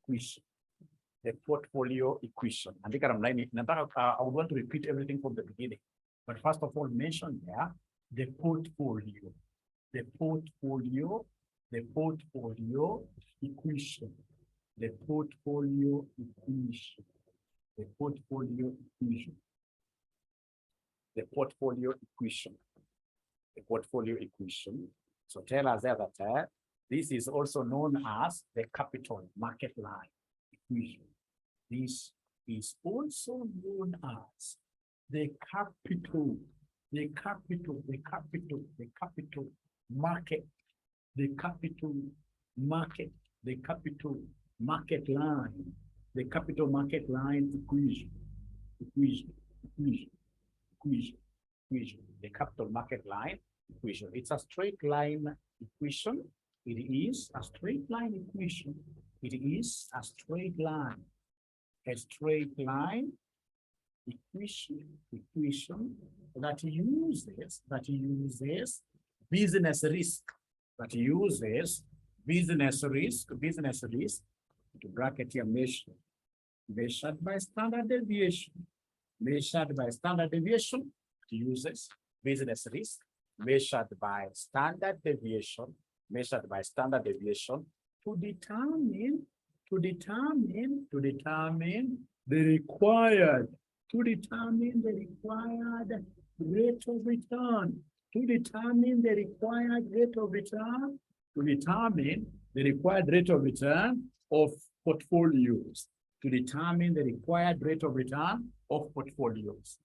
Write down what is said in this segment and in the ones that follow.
equation. The portfolio equation. And I would want to repeat everything from the beginning. But first of all, mention here the portfolio. The portfolio equation. The portfolio equation. The portfolio equation. The portfolio equation. The portfolio equation. So tell us there that this is also known as the capital market line equation. This is also known as the capital market line equation. The capital market line equation. It's a straight line equation. It is a straight line equation. It is a straight line. A straight line equation that uses business risk, to bracket here measured by standard deviation, it uses business risk measured by standard deviation to determine the required rate of return. To determine the required rate of return of portfolios. To determine the required rate of return of portfolios.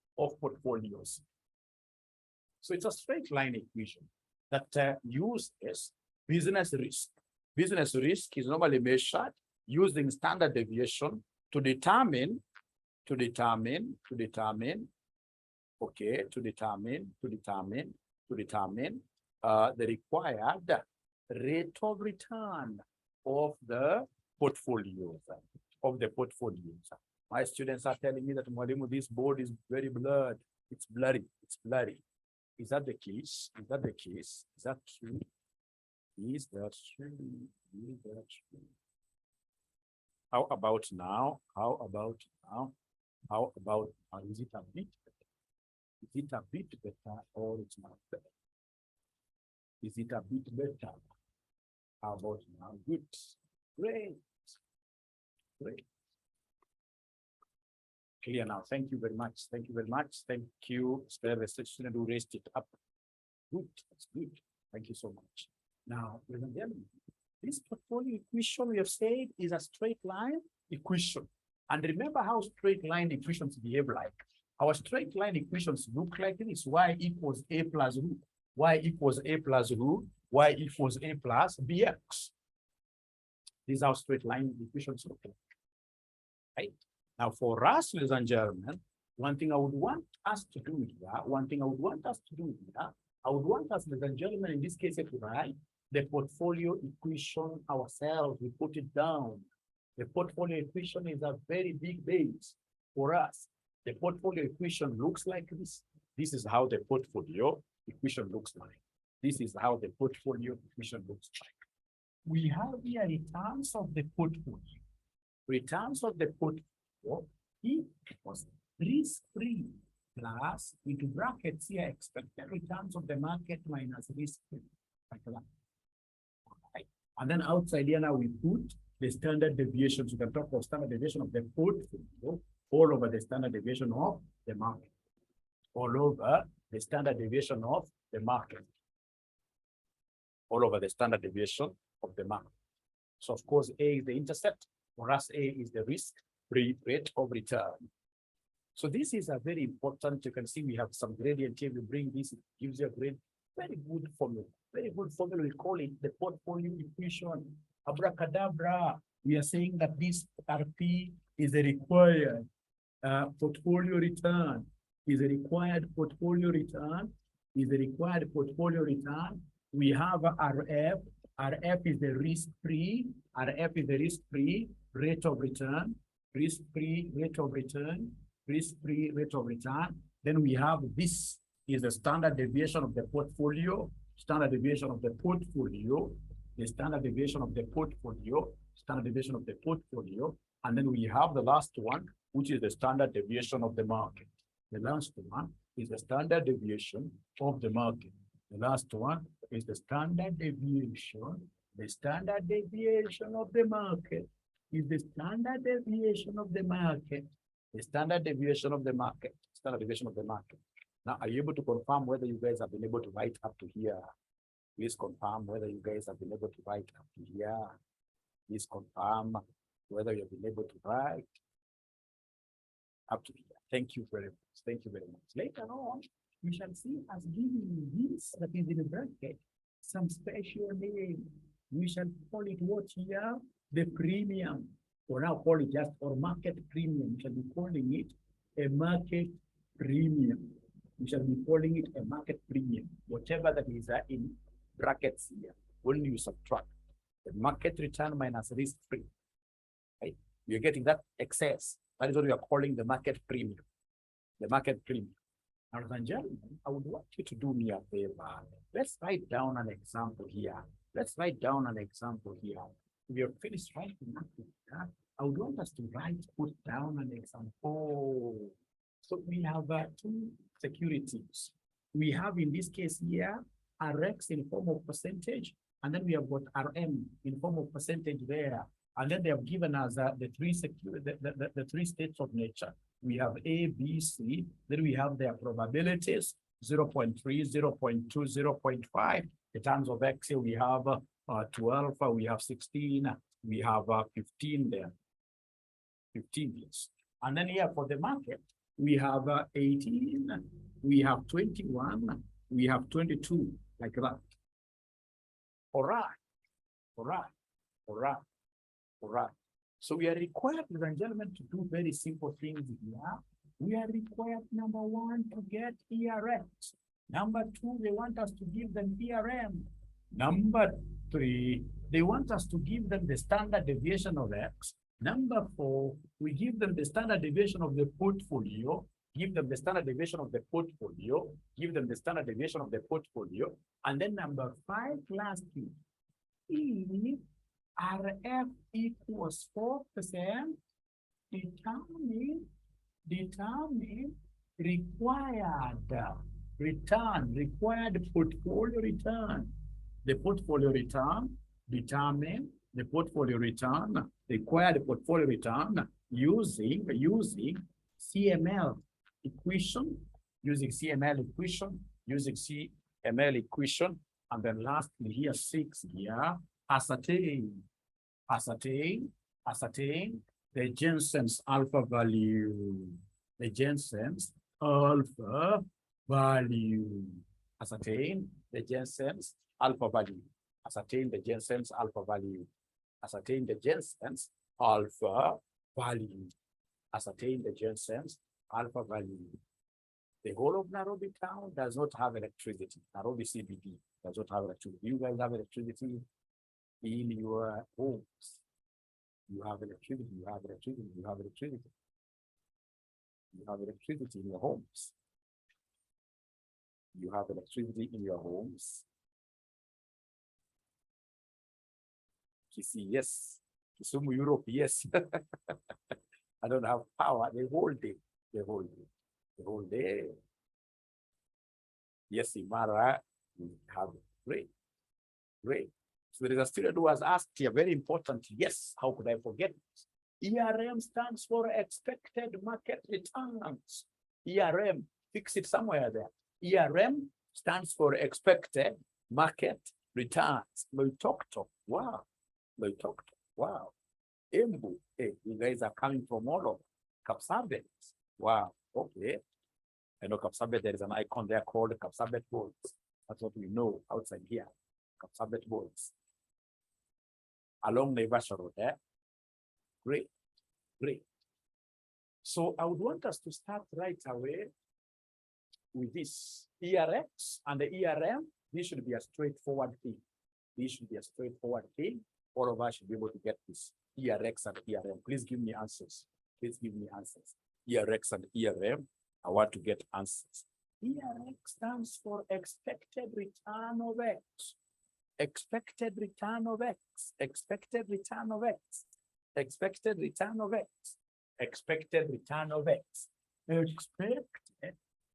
So it's a straight line equation that uses business risk. Business risk is normally measured using standard deviation to determine the required rate of return of the portfolios. My students are telling me that Mwalimu, this board is very blurred. It's blurry. Is that the case? Is that true? Is that true? How about now? Is it a bit better? Is it a bit better or it's not better? Is it a bit better? How about now? Good. Great. Clear now. Thank you very much. Thank you. Spare the student who raised it up. Good. That's good. Thank you so much. Now, ladies and gentlemen, this portfolio equation we have said is a straight line equation. And remember how straight line equations behave like. Our straight line equations look like this. Y equals A plus root. Y equals A plus root. Y equals A plus BX. These are straight line equations look like. Right? Now, for us, ladies and gentlemen, one thing I would want us to do here, I would want us, ladies and gentlemen, in this case, to write the portfolio equation ourselves. We put it down. The portfolio equation is a very big base for us. The portfolio equation looks like this. This is how the portfolio equation looks like. We have here returns of the portfolio. Equals risk-free plus, into brackets here, expected returns of the market minus risk-free. Like that. Right. And then outside here now we put the standard deviations. We can talk about standard deviation of the portfolio all over the standard deviation of the market. So of course, A is the intercept. For us, A is the risk-free rate of return. So this is a very important. You can see we have some gradient here. We bring this, it gives you a very good formula. We call it the portfolio equation. Abracadabra. We are saying that this RP is a required portfolio return. We have RF. RF is the risk-free. Rate of return. Then we have this is the standard deviation of the portfolio. The standard deviation of the portfolio standard deviation of the portfolio. And then we have the last one, which is the standard deviation of the market. The last one is the standard deviation of the market. The last one is the standard deviation. The standard deviation of the market is the standard deviation of the market. The standard deviation of the market. Standard deviation of the market. Now, are you able to confirm whether you guys have been able to write up to here? Please confirm whether you guys have been able to write up to here. Please confirm whether you have been able to write up to here. Thank you very much. Thank you very much. Later on, we shall see us giving this that is in the bracket some special name. We shall call it what here? The premium. Or now call it just or market premium. We shall be calling it a market premium. We shall be calling it a market premium. Whatever that is in brackets here, when you subtract the market return minus risk free, right? You're getting that excess. That is what we are calling the market premium. The market premium. Now, ladies and gentlemen, I would want you to do me a favor. Let's write down an example here. Let's write down an example here. We are finished writing that. I would want us to put down an example. So we have two securities. We have in this case here Rx in form of percentage, and then we have got Rm in form of percentage there. And then they have given us the three states of nature. We have A, B, C. Then we have their probabilities, 0.3, 0.2, 0.5. In terms of X, we have 12, we have 16, we have 15 there. 15 years. And then here for the market, we have 18, we have 21, we have 22, like that. All right, all right, all right, all right. So we are required, ladies and gentlemen, to do very simple things here. We are required, number one, to get ERX. Number two, they want us to give them ERM. Number three, they want us to give them the standard deviation of X. Number four, we give them the standard deviation of the portfolio, give them the standard deviation of the portfolio, give them the standard deviation of the portfolio. And then number five, lastly, if RF equals 4%, determine required return, required portfolio return. The portfolio return, determine the portfolio return, required portfolio return using CML equation, using CML equation, and then lastly here 6 here, ascertain the Jensen's alpha value, the Jensen's alpha value, ascertain the Jensen's alpha value, ascertain the Jensen's alpha value, ascertain the Jensen's alpha value, ascertain the Jensen's alpha value. The whole of Nairobi town does not have electricity. Nairobi CBD does not have electricity. You guys have electricity in your homes. You have electricity, you have electricity, you have electricity. You have electricity in your homes. You have electricity in your homes. Kisi, yes. Kisumu, Europe, yes. I don't have power the whole day. The whole day. The whole day. Yes, Imara, we have great. Great. So there is a student who has asked here, very important, yes, how could I forget this? ERM stands for expected market returns. ERM, fix it somewhere there. ERM stands for expected market returns. Loitokto, wow. Loitokto, wow. Embu, hey, you guys are coming from all over. Kapsabet, wow, okay. I know Kapsabet, there is an icon there called Kapsabet Boards. That's what we know outside here. Kapsabet Boards. Along Naivasha Road there. Great, great. So I would want us to start right away with this ERX and the ERM. This should be a straightforward thing. This should be a straightforward thing. All of us should be able to get this ERX and ERM. Please give me answers. Please give me answers. ERX and ERM. I want to get answers. ERX stands for expected return of X. expected return of X, expected return of X, expected return of X, expected return of X, expected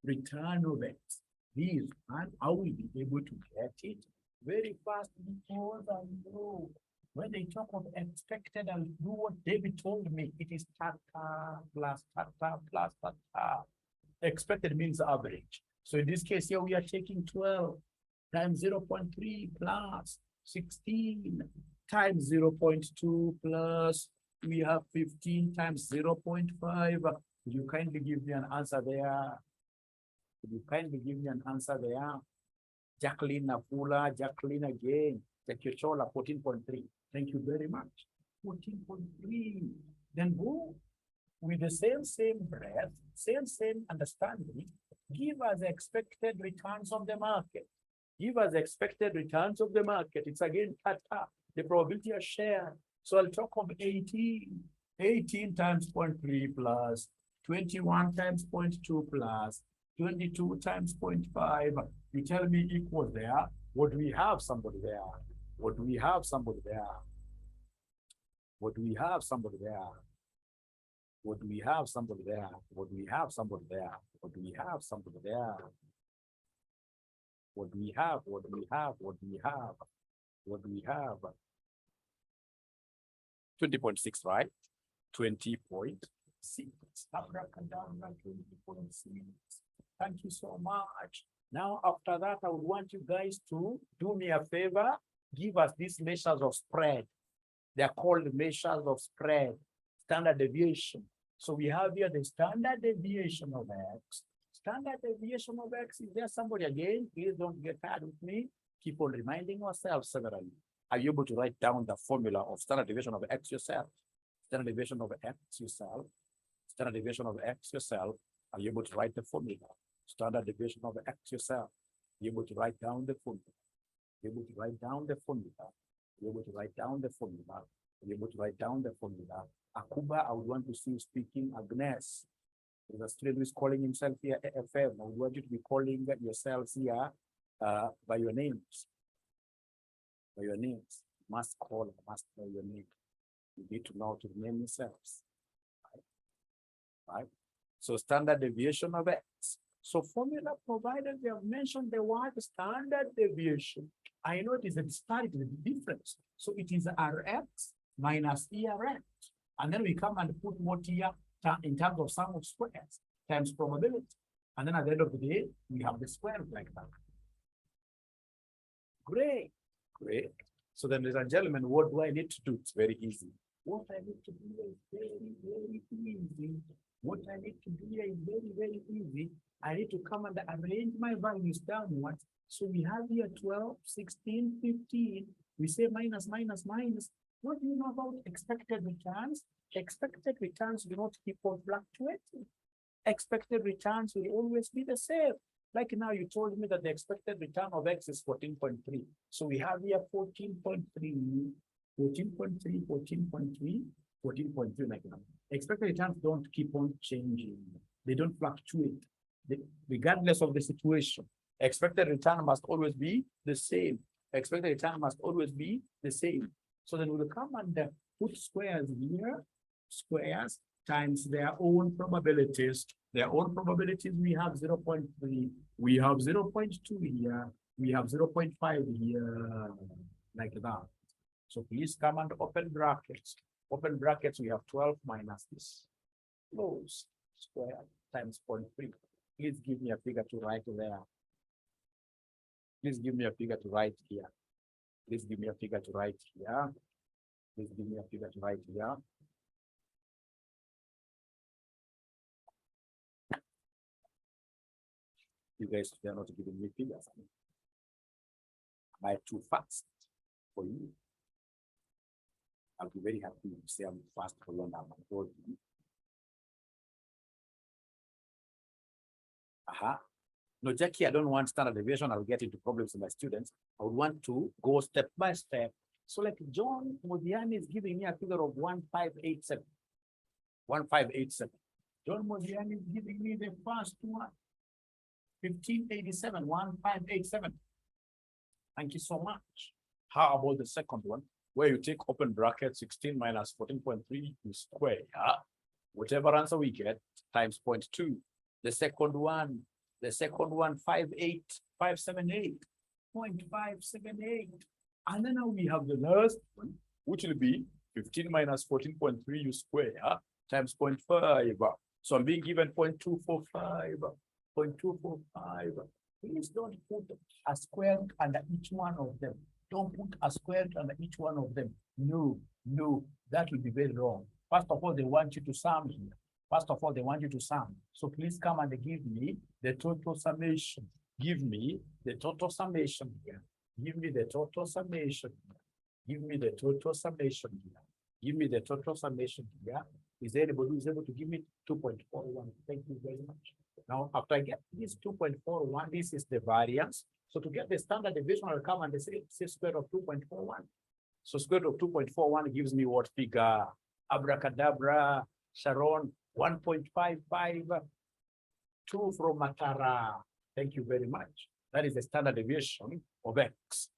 return of X. These, and I will be able to get it very fast because I know when they talk of expected, I'll do what David told me. It is tata plus tata plus tata. Expected means average. So in this case here, we are taking 12 times 0.3 plus 16 times 0.2 plus we have 15 times 0.5. You kindly give me an answer there. You kindly give me an answer there. Jacqueline Nafula, Jacqueline again. Jakechola, 14.3. Thank you very much. 14.3. Then go with the same breath, same understanding. Give us expected returns of the market. Give us expected returns of the market. It's again tata, the probability of share. So I'll talk of 18. 18 times 0.3 plus 21 times 0.2 plus 22 times 0.5. You tell me equal there. What do we have somebody there? What do we have somebody there? What do we have somebody there? What do we have somebody there? What do we have somebody there? What do we have somebody there? What do we have? What do we have? What do we have? What do we have? 20.6, right? 20.6. Abracadabra, 20.6. Thank you so much. Now, after that, I would want you guys to do me a favor. Give us these measures of spread. They are called measures of spread, standard deviation. So we have here the standard deviation of X. Standard deviation of X. Is there somebody again? Please don't get tired with me. Keep on reminding ourselves severally. Are you able to write down the formula of standard deviation of X yourself? Standard deviation of X yourself. Standard deviation of X yourself. Are you able to write the formula? Standard deviation of X yourself. Are you able to write down the formula? Are you able to write down the formula? Are you able to write down the formula? Are you able to write down the formula? Akuba, I would want to see you speaking. Agnes, there's a student who is calling himself here AFM. I would want you to be calling yourselves here by your names. By your names. Must call, must know your name. You need to know how to name yourselves. Right? So standard deviation of X. So formula provided, we have mentioned the word standard deviation. I know it is a disparity, the difference. So it is Rx minus ERX. And then we come and put what here in terms of sum of squares times probability. And then at the end of the day, we have the square like that. Great, great. So then, ladies and gentlemen, what do I need to do? It's very easy. What I need to do is very easy. What I need to do here is very easy. I need to come and arrange my values downwards. So we have here 12, 16, 15. We say minus. What do you know about expected returns? Expected returns do not keep on fluctuating. Expected returns will always be the same. Like now you told me that the expected return of X is 14.3. So we have here 14.3, 14.3, 14.3, 14.3 like that. Expected returns don't keep on changing. They don't fluctuate. Regardless of the situation. Expected return must always be the same. Expected return must always be the same. So then we'll come and put squares here, squares times their own probabilities. Their own probabilities, we have 0.3, we have 0.2 here, we have 0.5 here, like that. So please come and open brackets. Open brackets, we have 12 minus this. Close square times 0.3. Please give me a figure to write there. Please give me a figure to write here. Please give me a figure to write here. Please give me a figure to write here. You guys, they are not giving me figures. Am I too fast for you? I'll be very happy to say I'm fast for you now. No, Jackie, I don't want standard deviation. I'll get into problems with my students. I would want to go step by step. So like John Modiani is giving me a figure of 1587. 1587. John Modiani is giving me the first one. 1587, 1587. Thank you so much. How about the second one, where you take open bracket 16 minus 14.3, you square, whatever answer we get, times 0.2. The second one, 578.578. And then now we have the last one, which will be 15 minus 14.3 you square times 0.5. So I'm being given 0.245. 0.245. Please don't put a square under each one of them. Don't put a square under each one of them. No, that will be very wrong. First of all, they want you to sum here. So please come and give me the total summation. Give me the total summation here. Give me the total summation here. Give me the total summation here. Give me the total summation here. Is there anybody who is able to give me 2.41? Thank you very much. Now, after I get this 2.41, this is the variance. So to get the standard deviation, I'll come and say square root of 2.41. So square root of 2.41 gives me what figure? Abracadabra, Sharon, 1.55, 2 from Matara. Thank you very much. That is the standard deviation of X.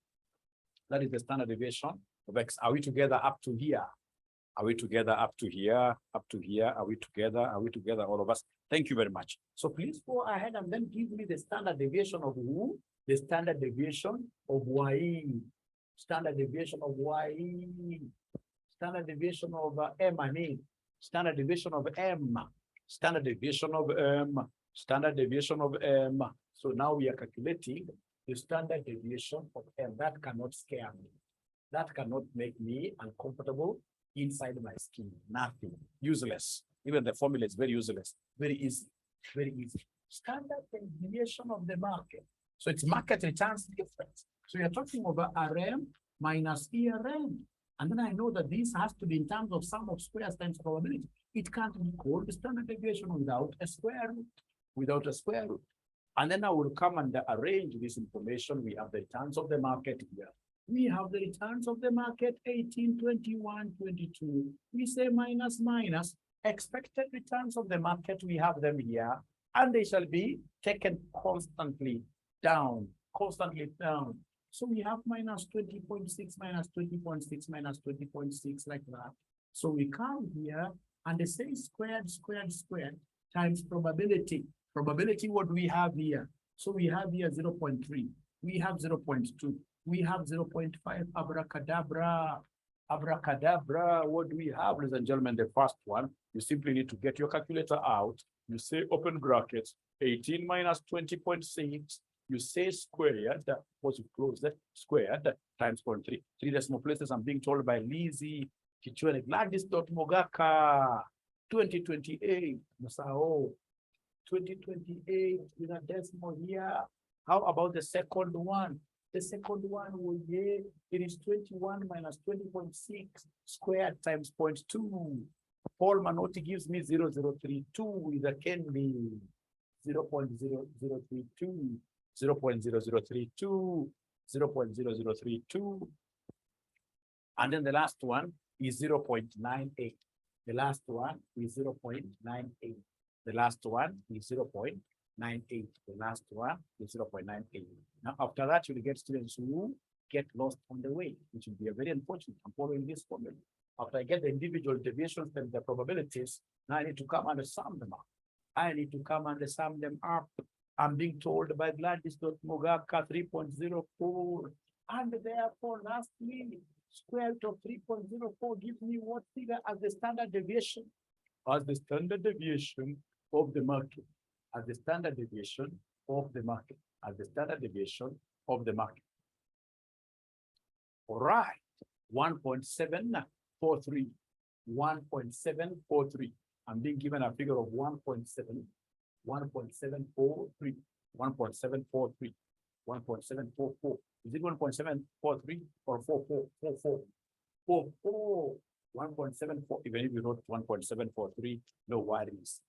That is the standard deviation of X. Are we together up to here? Are we together up to here? Up to here? Are we together? Are we together, all of us? Thank you very much. So please go ahead and then give me the standard deviation of who? The standard deviation of Y. Standard deviation of Y. Standard deviation of M, I mean. Standard deviation of M. Standard deviation of M. Standard deviation of M. So now we are calculating the standard deviation of M. That cannot scare me. That cannot make me uncomfortable inside my skin. Nothing. Useless. Even the formula is very useless. Very easy. Very easy. Standard deviation of the market. So it's market returns difference. So you're talking about RM minus ERM. And then I know that this has to be in terms of sum of squares times probability. It can't be called standard deviation without a square root. Without a square root. And then I will come and arrange this information. We have the returns of the market here. We have the returns of the market 18, 21, 22. We say minus. Expected returns of the market, we have them here. And they shall be taken constantly down. So we have minus 20.6, minus 20.6, minus 20.6 like that. So we come here and they say squared times probability. Probability, what do we have here? So we have here 0.3. We have 0.2. We have 0.5. Abracadabra. What do we have, ladies and gentlemen? The first one, you simply need to get your calculator out. You say open brackets, 18 minus 20.6. You say squared, once you close that, squared times 0.3. 3 decimal places, I'm being told by Lizzie, Kichwele, Gladys.Mogaka, 2028, Masao, 2028 with a decimal here. How about the second one? The second one will be, it is 21 minus 20.6 squared times 0.2. Paul Manotti gives me 0.0032 with a Kenby, 0.0032. 0.0032, 0.0032. And then the last one is 0.98. The last one is 0.98. The last one is 0.98. The last one is 0.98. Now, after that, you'll get students who get lost on the way, which will be a very unfortunate. I'm following this formula. After I get the individual deviations and the probabilities, now I need to come and sum them up. I'm being told by Gladys.Mogaka 3.04. And therefore, lastly, square root of 3.04 gives me what figure as the standard deviation? As the standard deviation of the market. As the standard deviation of the market. As the standard deviation of the market. All right. 1.743. 1.743. I'm being given a figure of 1.743, 1.743, 1.744. Is it 1.743 or 44? 1.74. Even if you wrote 1.743, no worries.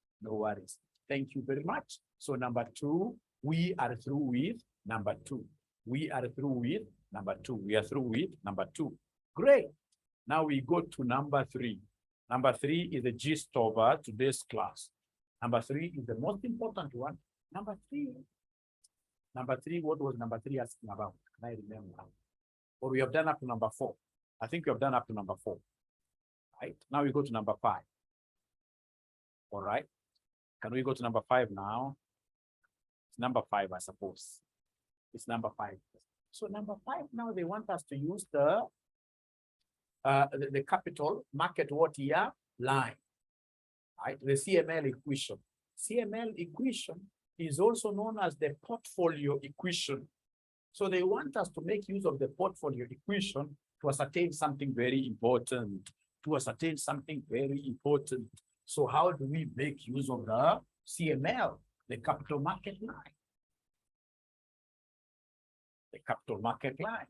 Thank you very much. So number 2, we are through with number 2. We are through with number 2. Great. Now we go to number 3. Number 3 is the gist of today's class. Number 3 is the most important one. Number three, what was number 3 asking about? Can I remember? Or we have done up to number 4. I think we have done up to number 4. Right? Now we go to number 5. All right. Can we go to number 5 now? It's number 5, I suppose. It's number 5. So number 5 now they want us to use the capital market what year line. Right? The CML equation. CML equation is also known as the portfolio equation. So they want us to make use of the portfolio equation to ascertain something very important. So how do we make use of the CML, the capital market line? The capital market line.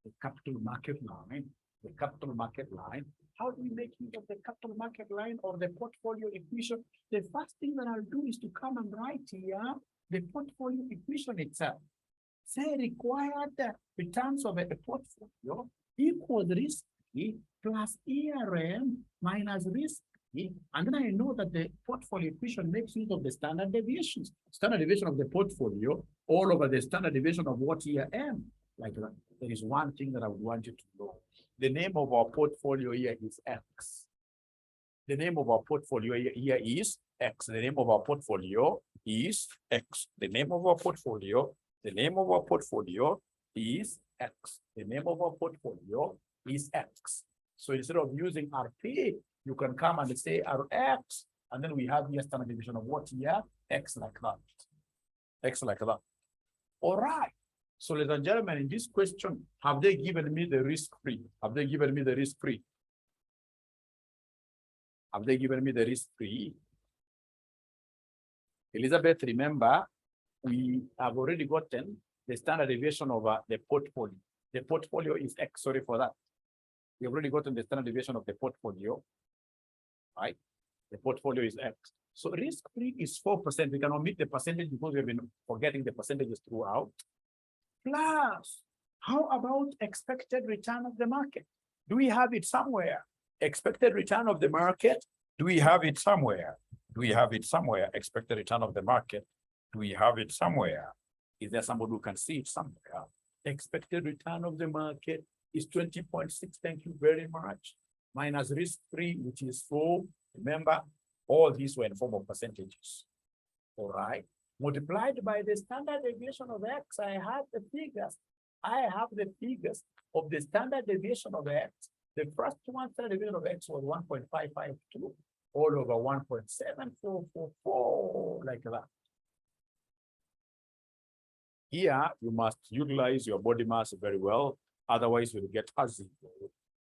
The capital market line. The capital market line. How do we make use of the capital market line or the portfolio equation? The first thing that I'll do is to come and write here the portfolio equation itself. Say required returns of a portfolio equals risk plus ERM minus risk. And then I know that the portfolio equation makes use of the standard deviations. Standard deviation of the portfolio all over the standard deviation of what ERM. Like that. There is one thing that I would want you to know. The name of our portfolio here is X. The name of our portfolio here is X. The name of our portfolio is X. The name of our portfolio is X. The name of our portfolio is X. So instead of using RP, you can come and say RX, and then we have here standard deviation of what here? X like that. X like that. All right. So ladies and gentlemen, in this question, have they given me the risk-free? Have they given me the risk-free? Have they given me the risk-free? Elizabeth, remember, we have already gotten the standard deviation of the portfolio. The portfolio is X, sorry for that. We have already gotten the standard deviation of the portfolio, right? The portfolio is X. So risk-free is 4%. We can omit the percentage because we've been forgetting the percentages throughout. Plus, how about expected return of the market? Do we have it somewhere? Expected return of the market? Do we have it somewhere? Do we have it somewhere? Expected return of the market? Do we have it somewhere? Is there somebody who can see it somewhere? Expected return of the market is 20.6. Thank you very much. Minus risk-free, which is 4. Remember, all these were in form of percentages. All right. Multiplied by the standard deviation of X, I have the figures. I have the figures of the standard deviation of X. The first one, standard deviation of X was 1.552 all over 1.7444, like that. Here, you must utilize your body mass very well. Otherwise, you'll get a 0.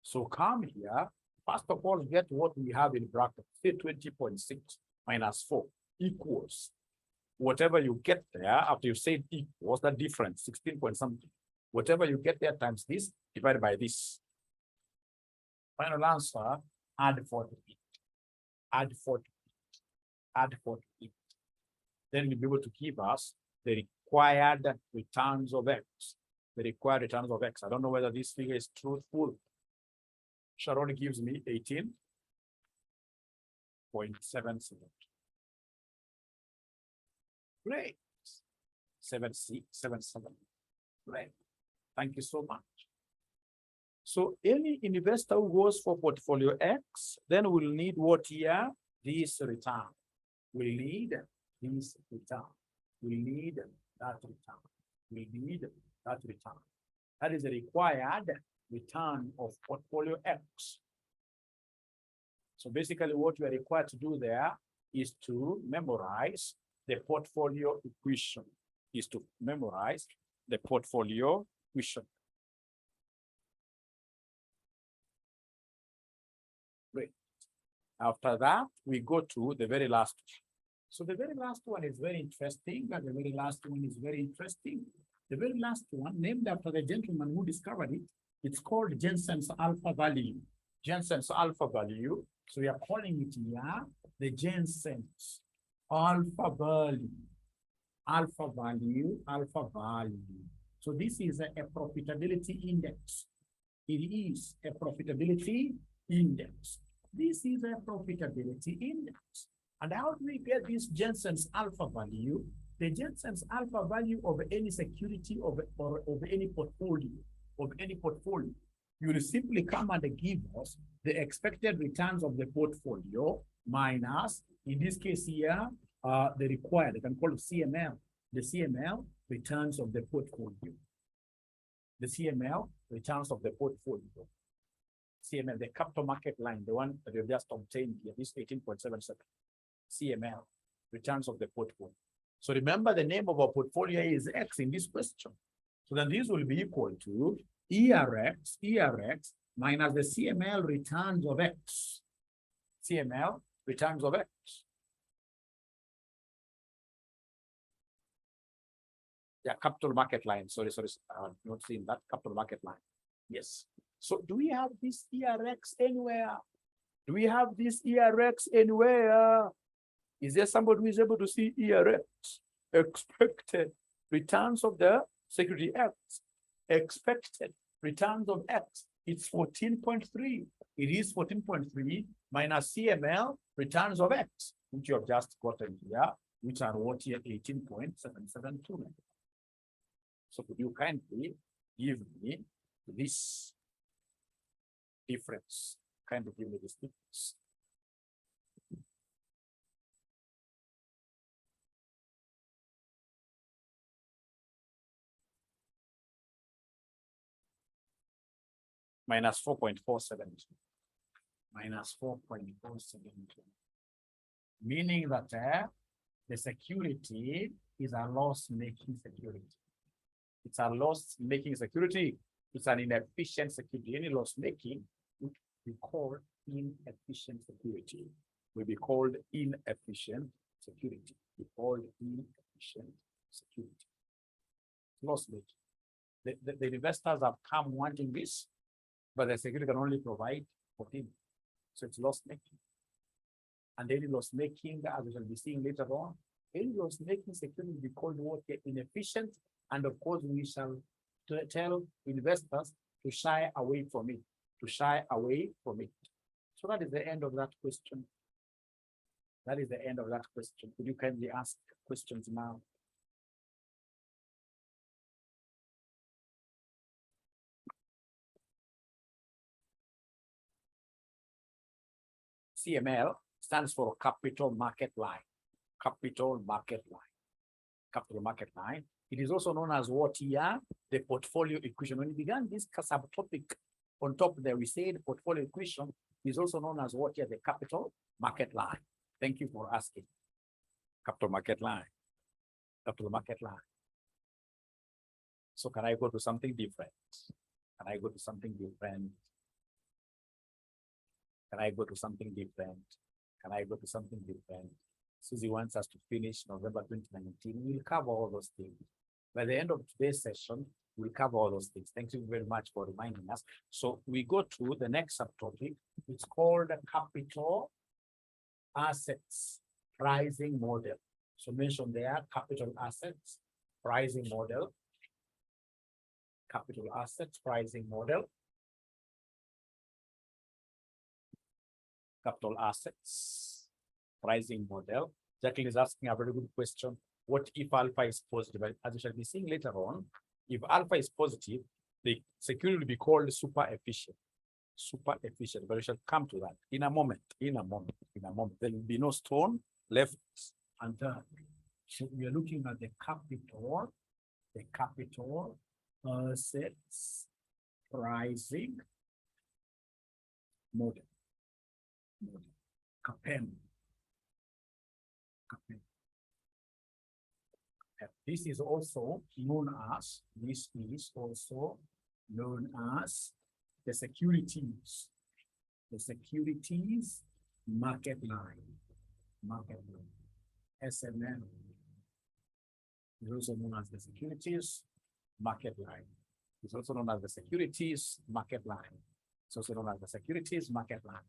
So come here. First of all, get what we have in bracket. Say 20.6 minus 4 equals. Whatever you get there, after you say equals, that difference, 16 point something. Whatever you get there times this, divided by this. Final answer, add 48. Add 48. Add 48. Then you'll be able to give us the required returns of X. The required returns of X. I don't know whether this figure is truthful. Sharon gives me 18.77. Great. 7677. Great. Thank you so much. So any investor who goes for portfolio X, then we'll need what here? This return. We need this return. We need that return. We need that return. That is a required return of portfolio X. So basically what we are required to do there is to memorize the portfolio equation. Is to memorize the portfolio equation. Great. After that, we go to the very last one. So the very last one is very interesting. The very last one is very interesting. The very last one, named after the gentleman who discovered it, it's called Jensen's alpha value. Jensen's alpha value. So we are calling it here the Jensen's alpha value. Alpha value, alpha value. So this is a profitability index. It is a profitability index. This is a profitability index. And how do we get this Jensen's alpha value? The Jensen's alpha value of any security or of any portfolio of any portfolio, you will simply come and give us the expected returns of the portfolio minus, in this case here, the required, you can call it CML, the CML returns of the portfolio. The CML returns of the portfolio. CML, the capital market line, the one that we've just obtained here, this 18.77. CML, returns of the portfolio. So remember, the name of our portfolio is X in this question. So then this will be equal to ERX minus the CML returns of X. CML returns of X. Yeah, capital market line. Sorry, not seeing that capital market line. Yes. So do we have this ERX anywhere? Do we have this ERX anywhere? Is there somebody who is able to see ERX? Expected returns of the security X. Expected returns of X. It's 14.3. It is 14.3 minus CML returns of X, which you have just gotten here, which are what here 18.772. So could you kindly give me this difference? Kindly give me this difference. Minus 4.472. Minus 4.472. Meaning that the security is a loss-making security. It's a loss-making security. It's an inefficient security. Any loss-making would be called inefficient security. Will be called inefficient security. Be called inefficient security. Loss-making. The investors have come wanting this, but the security can only provide 14. So it's loss-making. And any loss-making, as we shall be seeing later on, any loss-making security will be called what? Inefficient. And of course, we shall tell investors to shy away from it, to shy away from it. So that is the end of that question. That is the end of that question. Could you kindly ask questions now? CML stands for capital market line. Capital market line. Capital market line. It is also known as what here? The portfolio equation. When we began this subtopic on top there, we said portfolio equation is also known as what here? The capital market line. Thank you for asking. Capital market line. Capital market line. So can I go to something different? Can I go to something different? Can I go to something different? Can I go to something different? Susie wants us to finish November 2019. We'll cover all those things. By the end of today's session, we'll cover all those things. Thank you very much for reminding us. So we go to the next subtopic. It's called capital assets pricing model. So mention there, capital assets pricing model. Capital assets pricing model. Capital assets pricing model. Jacqueline is asking a very good question. What if alpha is positive? As we shall be seeing later on, if alpha is positive, the security will be called super efficient. Super efficient, but we shall come to that in a moment. In a moment. There will be no stone left unturned. So we are looking at the capital assets pricing model. CAPM. This is also known as the securities market line. SMM is also known as the securities market line. It's also known as the securities market line. It's also known as the securities market line.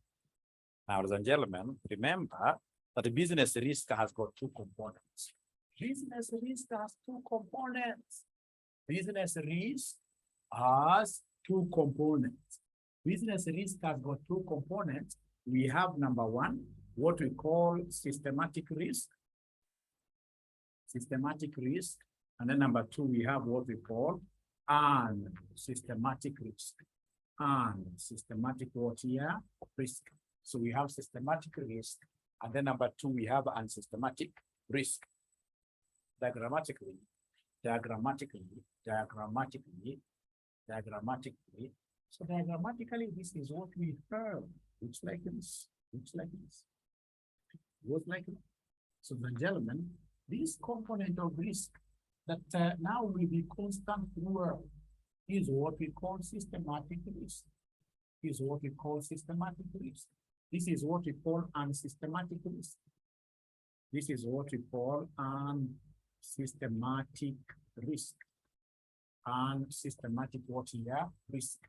Now, ladies and gentlemen, remember that the business risk has got two components. Business risk has two components. Business risk has two components. Business risk has got two components. We have number one, what we call systematic risk. Systematic risk. And then number two, we have what we call and systematic risk. And systematic what here? Risk. So we have systematic risk. And then number two, we have unsystematic risk. Diagrammatically. So diagrammatically, this is what we have. Looks like this. Looks like this. Looks like this. So the gentlemen, this component of risk that now will be constant throughout is what we call systematic risk. Is what we call systematic risk. This is what we call unsystematic risk. This is what we call unsystematic risk. Unsystematic what here? Risk.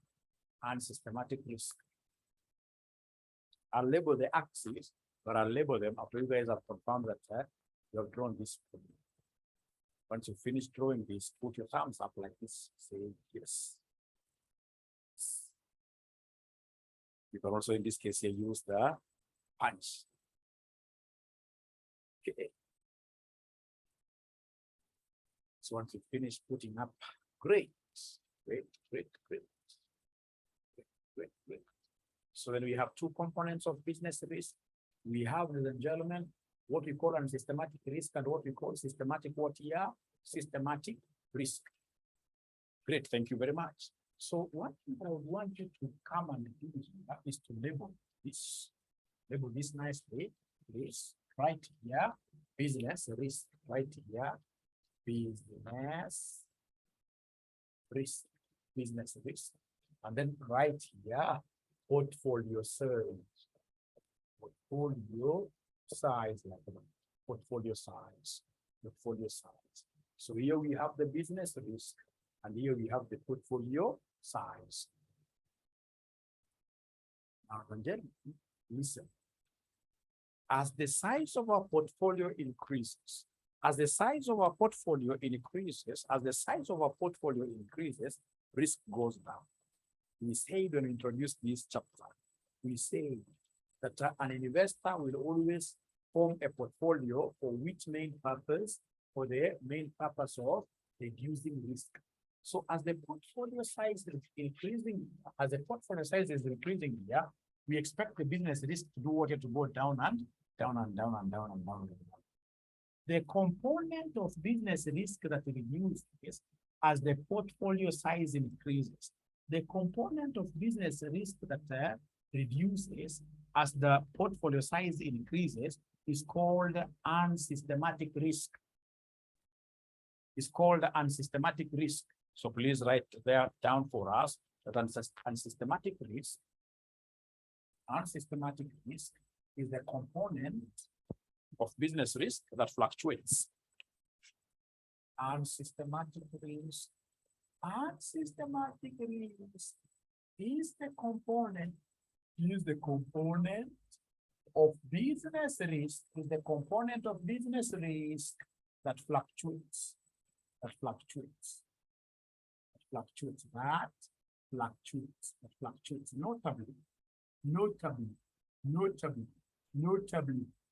Unsystematic risk. I'll label the axes, but I'll label them after you guys have confirmed that you have drawn this. Once you finish drawing this, put your thumbs up like this. Say yes. You can also, in this case, here, use the punch. Okay. So once you finish putting up, great. So then we have two components of business risk. We have, ladies and gentlemen, what we call unsystematic risk and what we call systematic what here? Systematic risk. Great, thank you very much. So what I would want you to come and do is to label this nicely. This right here, business risk, right here, business risk, and then right here, portfolio size, portfolio size. So here we have the business risk, and here we have the portfolio size. Now, then, listen. As the size of our portfolio increases, risk goes down. We said when we introduced this chapter, we say that an investor will always form a portfolio for which main purpose? For the main purpose of reducing risk. So as the portfolio size is increasing, here, we expect the business risk to do what? To go down and down. The component of business risk that reduces as the portfolio size increases. The component of business risk that reduces as the portfolio size increases is called unsystematic risk. It's called unsystematic risk. So please write there down for us that unsystematic risk is the component of business risk that fluctuates. Unsystematic risk is the component of business risk, that fluctuates.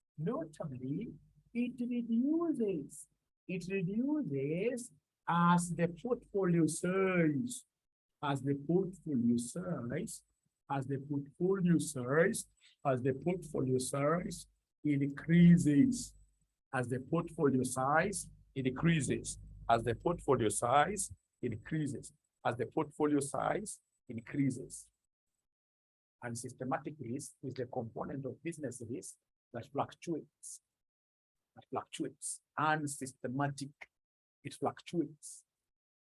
Notably, it reduces as the portfolio size, increases. As the portfolio size increases. And systematic risk is the component of business risk that fluctuates. And systematic, it fluctuates.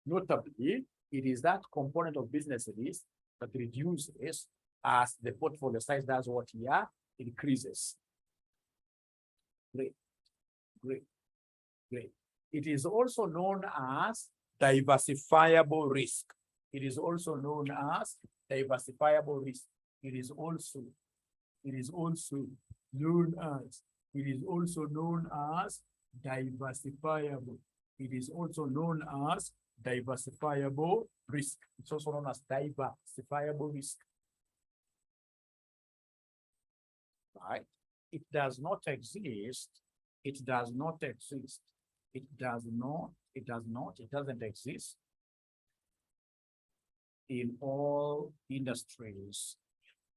Notably, it is that component of business risk that reduces as the portfolio size does what here? Increases. Great. It is also known as diversifiable risk. It is also known as diversifiable risk. It is also known as diversifiable. It is also known as diversifiable risk. It's also known as diversifiable risk. Right? It does not exist. It doesn't exist in all industries,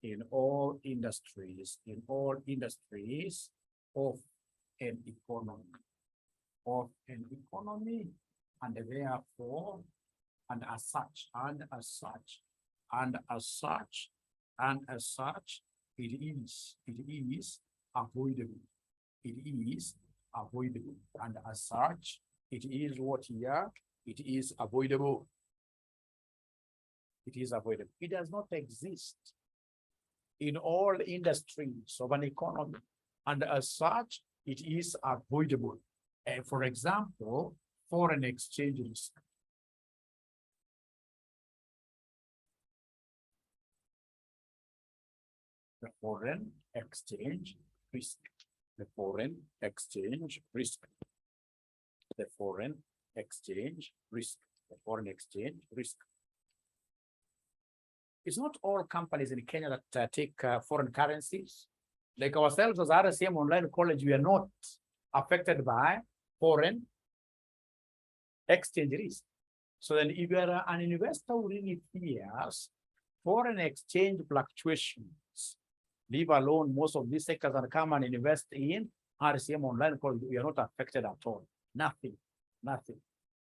in all industries, in all industries of an economy, of an economy, and therefore, and as such, and as such, and as such, and as such, it is avoidable. It is avoidable. And as such, it is what here? It is avoidable. It is avoidable. It does not exist in all industries of an economy. And as such, it is avoidable. For example, foreign exchange risk. The foreign exchange risk. The foreign exchange risk. The foreign exchange risk. The foreign exchange risk. It's not all companies in Kenya that take foreign currencies. Like ourselves as Rcm Online College, we are not affected by foreign exchange risk. So then if you are an investor who really fears foreign exchange fluctuations, leave alone most of these sectors and come and invest in Rcm Online College, we are not affected at all. Nothing, nothing,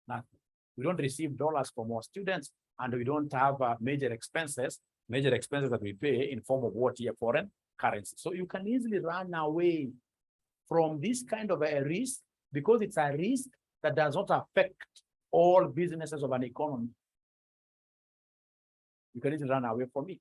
nothing. We don't receive dollars from our students, and we don't have major expenses that we pay in form of what here, foreign currency. So you can easily run away from this kind of a risk because it's a risk that does not affect all businesses of an economy. You can easily run away from it.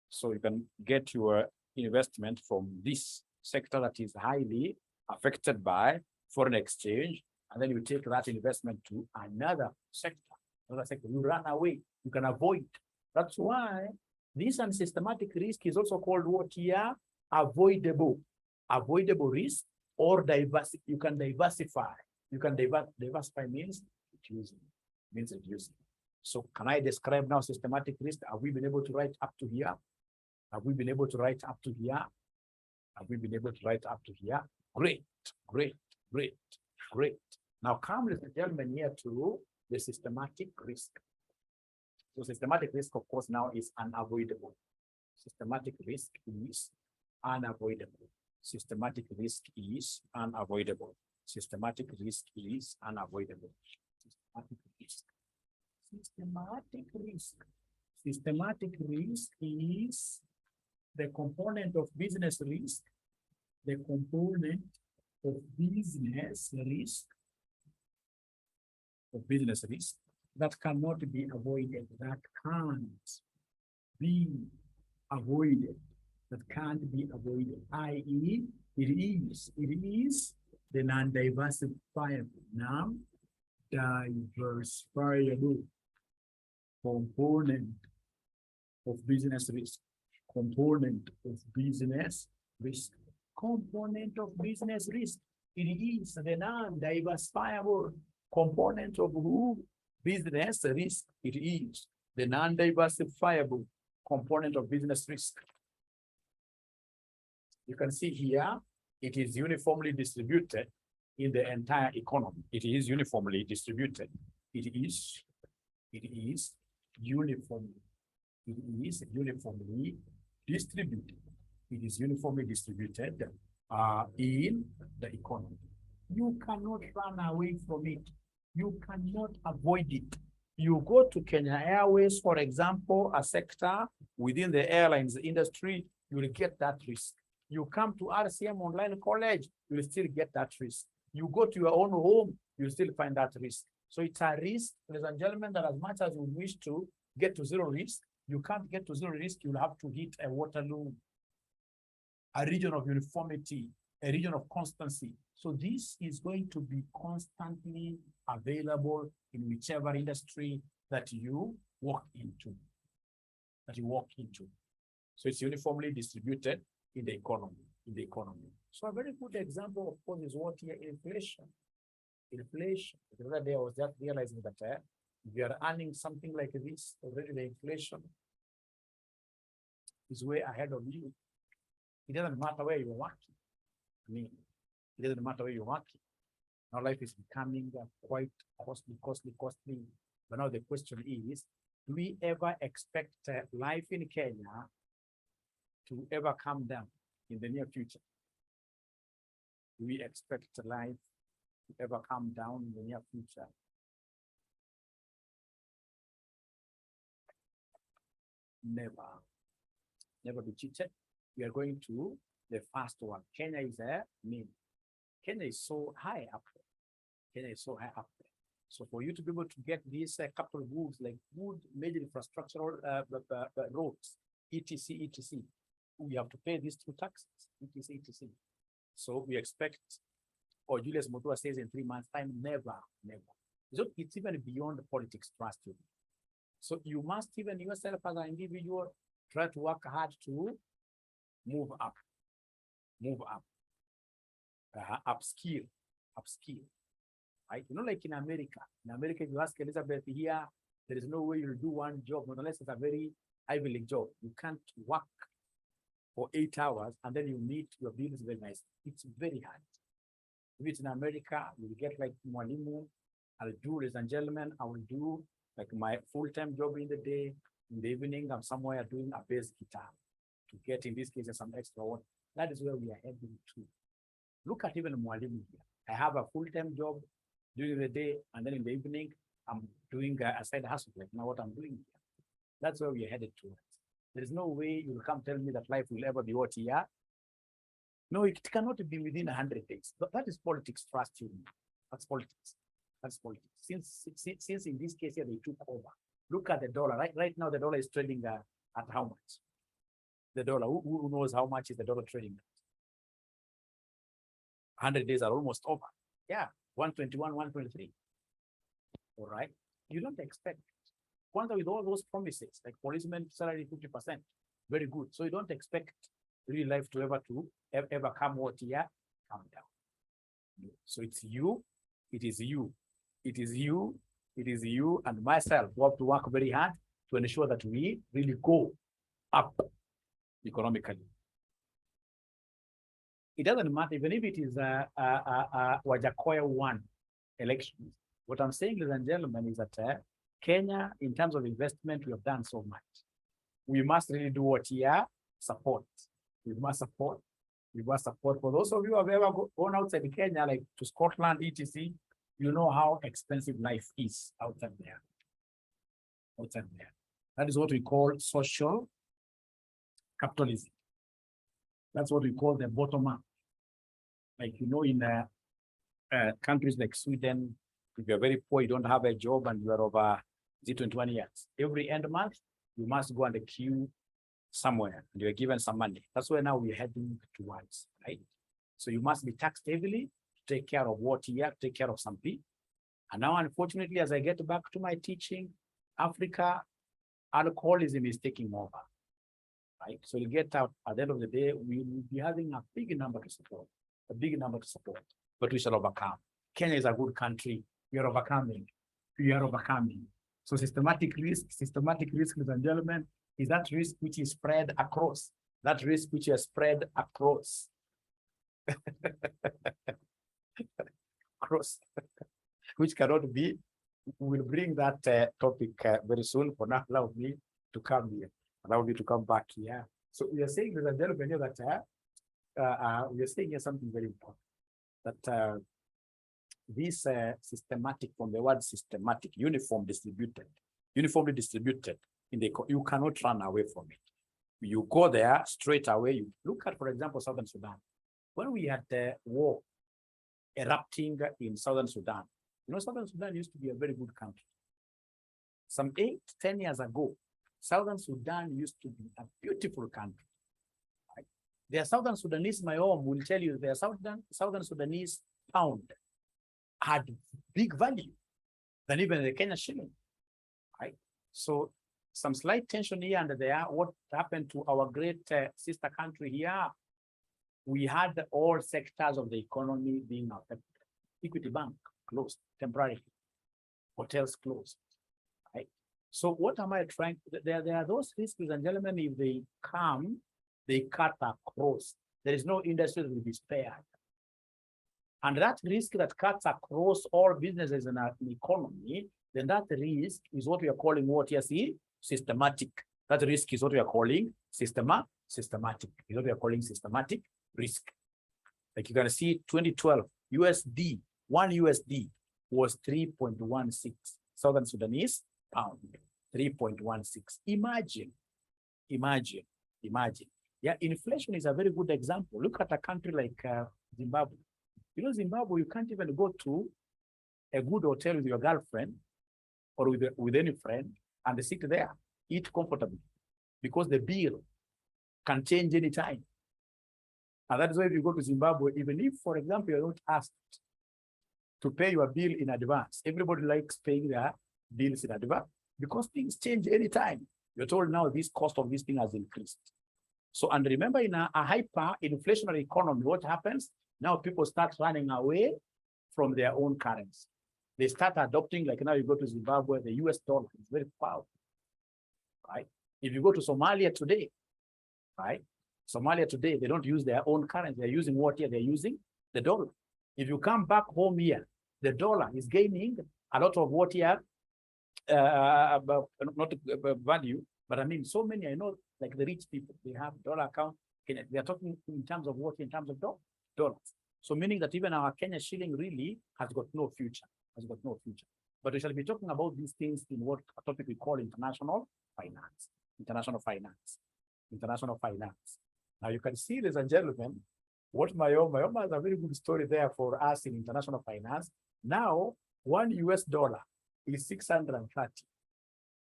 So you can get your investment from this sector that is highly affected by foreign exchange, and then you take that investment to another sector. You run away, you can avoid. That's why this unsystematic risk is also called what here? Avoidable. Avoidable risk or diversity. You can diversify. You can diversify means reducing. So can I describe now systematic risk? Have we been able to write up to here? Have we been able to write up to here? Have we been able to write up to here? Great, great, great, great. Now come, ladies and gentlemen, here to the systematic risk. So systematic risk, of course, now is unavoidable. Systematic risk is unavoidable. Systematic risk is unavoidable. Systematic risk is unavoidable. Systematic risk. Systematic risk. Systematic risk is the component of business risk, the component of business risk, that cannot be avoided, that can't be avoided, that can't be avoided, i.e., it is the non-diversifiable, non-diversifiable component of business risk, component of business risk, component of business risk. It is the non-diversifiable component of business risk. It is the non-diversifiable component of business risk. You can see here, it is uniformly distributed in the entire economy. It is uniformly distributed. It is uniformly. It is uniformly distributed. It is uniformly distributed in the economy. You cannot run away from it. You cannot avoid it. You go to Kenya Airways, for example, a sector within the airlines industry, you will get that risk. You come to Rcm Online College, you will still get that risk. You go to your own home, you'll still find that risk. So it's a risk, ladies and gentlemen, that as much as you wish to get to zero risk, you can't get to zero risk. You'll have to hit a Waterloo, a region of uniformity, a region of constancy. So this is going to be constantly available in whichever industry that you walk into. So it's uniformly distributed in the economy. So a very good example, of course, is what here? Inflation. Inflation. The other day I was just realizing that if you are earning something like this, already the inflation is way ahead of you. It doesn't matter where you're working. I mean, it doesn't matter where you're working. Now life is becoming quite costly. But now the question is, do we ever expect life in Kenya to ever come down in the near future? Do we expect life to ever come down in the near future? Never. Never be cheated. We are going to the first one. Kenya is a mean. Kenya is so high up there. Kenya is so high up there. So for you to be able to get these capital goods like good major infrastructural roads, etc., etc., we have to pay these two taxes, etc., etc. So we expect, or Julius Mutua says in 3 months' time, never, never. So it's even beyond the politics, trust you. So you must even yourself as an individual try to work hard to move up, upskill. Right? You know, like in America, if you ask Elizabeth here, there is no way you'll do one job, unless it's a very Ivy League job. You can't work for 8 hours and then you meet your bills very nice. It's very hard. If it's in America, you'll get like mwalimu. I'll do, ladies and gentlemen, I will do like my full-time job in the day. In the evening, I'm somewhere doing a bass guitar to get, in this case, some extra work. That is where we are heading to. Look at even mwalimu here. I have a full-time job during the day, and then in the evening, I'm doing a side hustle, like now what I'm doing here. That's where we are headed towards. There is no way you will come tell me that life will ever be what here. No, it cannot be within 100 days. But that is politics, trust you. That's politics. That's politics. Since in this case here, they took over. Look at the dollar. Right now, the dollar is trading at how much? The dollar, who knows how much is the dollar trading at? 100 days are almost over. Yeah, 121, 123. All right. You don't expect with all those promises, like policeman salary 50%, very good. So you don't expect real life to ever come what here, come down. So it's you, it is you, it is you, it is you and myself who have to work very hard to ensure that we really go up economically. It doesn't matter, even if it is Wajakoya 1 elections. What I'm saying, ladies and gentlemen, is that Kenya, in terms of investment, we have done so much. We must really do what here, support. We must support. We must support. For those of you who have ever gone outside Kenya, like to Scotland, etc., you know how expensive life is outside there. Outside there. That is what we call social capitalism. That's what we call the bottom up. Like, you know, in countries like Sweden, if you're very poor, you don't have a job and you're over 21 years. Every end month, you must go and queue somewhere and you're given some money. That's where now we're heading towards, right? So you must be taxed heavily to take care of what you have, take care of some people. And now, unfortunately, as I get back to my teaching, Africa, alcoholism is taking over, right? So you get out, at the end of the day, we will be having a big number to support, but we shall overcome. Kenya is a good country. We are overcoming. We are overcoming. So systematic risk, ladies and gentlemen, is that risk which is spread across. That risk which is spread across. Across. Which cannot be. We'll bring that topic very soon. For now, allow me to come here. Allow me to come back here. So we are saying, ladies and gentlemen, that we are saying here something very important. That this systematic, from the word systematic, uniformly distributed in the, you cannot run away from it. You go there straight away. You look at, for example, Southern Sudan. When we had the war erupting in Southern Sudan, you know, Southern Sudan used to be a very good country. Some 8-10 years ago, Southern Sudan used to be a beautiful country. Right? Their Southern Sudanese, my home will tell you, their Southern Sudanese pound had big value than even the Kenya shilling, right? So some slight tension here and there. What happened to our great sister country here? We had all sectors of the economy being affected. Equity Bank closed temporarily. Hotels closed, right? So what am I trying to, there are those risks, and gentlemen, if they come, they cut across. There is no industry that will be spared. And that risk that cuts across all businesses in an economy then that risk is what we are calling what here, see, systematic. That risk is what we are calling systematic. Is what we are calling systematic risk. Like you can see 2012 USD, 1 USD was 3.16 Southern Sudanese pound, 3.16. Imagine. Yeah, inflation is a very good example. Look at a country like Zimbabwe. You know, Zimbabwe, you can't even go to a good hotel with your girlfriend or with any friend and sit there, eat comfortably, because the bill can change anytime. And that's why if you go to Zimbabwe, even if, for example, you're not asked to pay your bill in advance, everybody likes paying their bills in advance because things change anytime. You're told now this cost of this thing has increased. So, and remember, in a hyper-inflationary economy, what happens? Now people start running away from their own currency. They start adopting, like now you go to Zimbabwe, the US dollar is very powerful, right? If you go to Somalia today, right? Somalia today, they don't use their own currency. They're using what here? They're using the dollar. If you come back home here, the dollar is gaining a lot of what here, not value, but I mean, so many, I know, like the rich people, they have dollar account. They are talking in terms of what? In terms of dollars. So meaning that even our Kenya shilling really has got no future, But we shall be talking about these things in what a topic we call international finance. Now you can see, ladies and gentlemen, what Mayoma has a very good story there for us in international finance. Now, $1 is 630.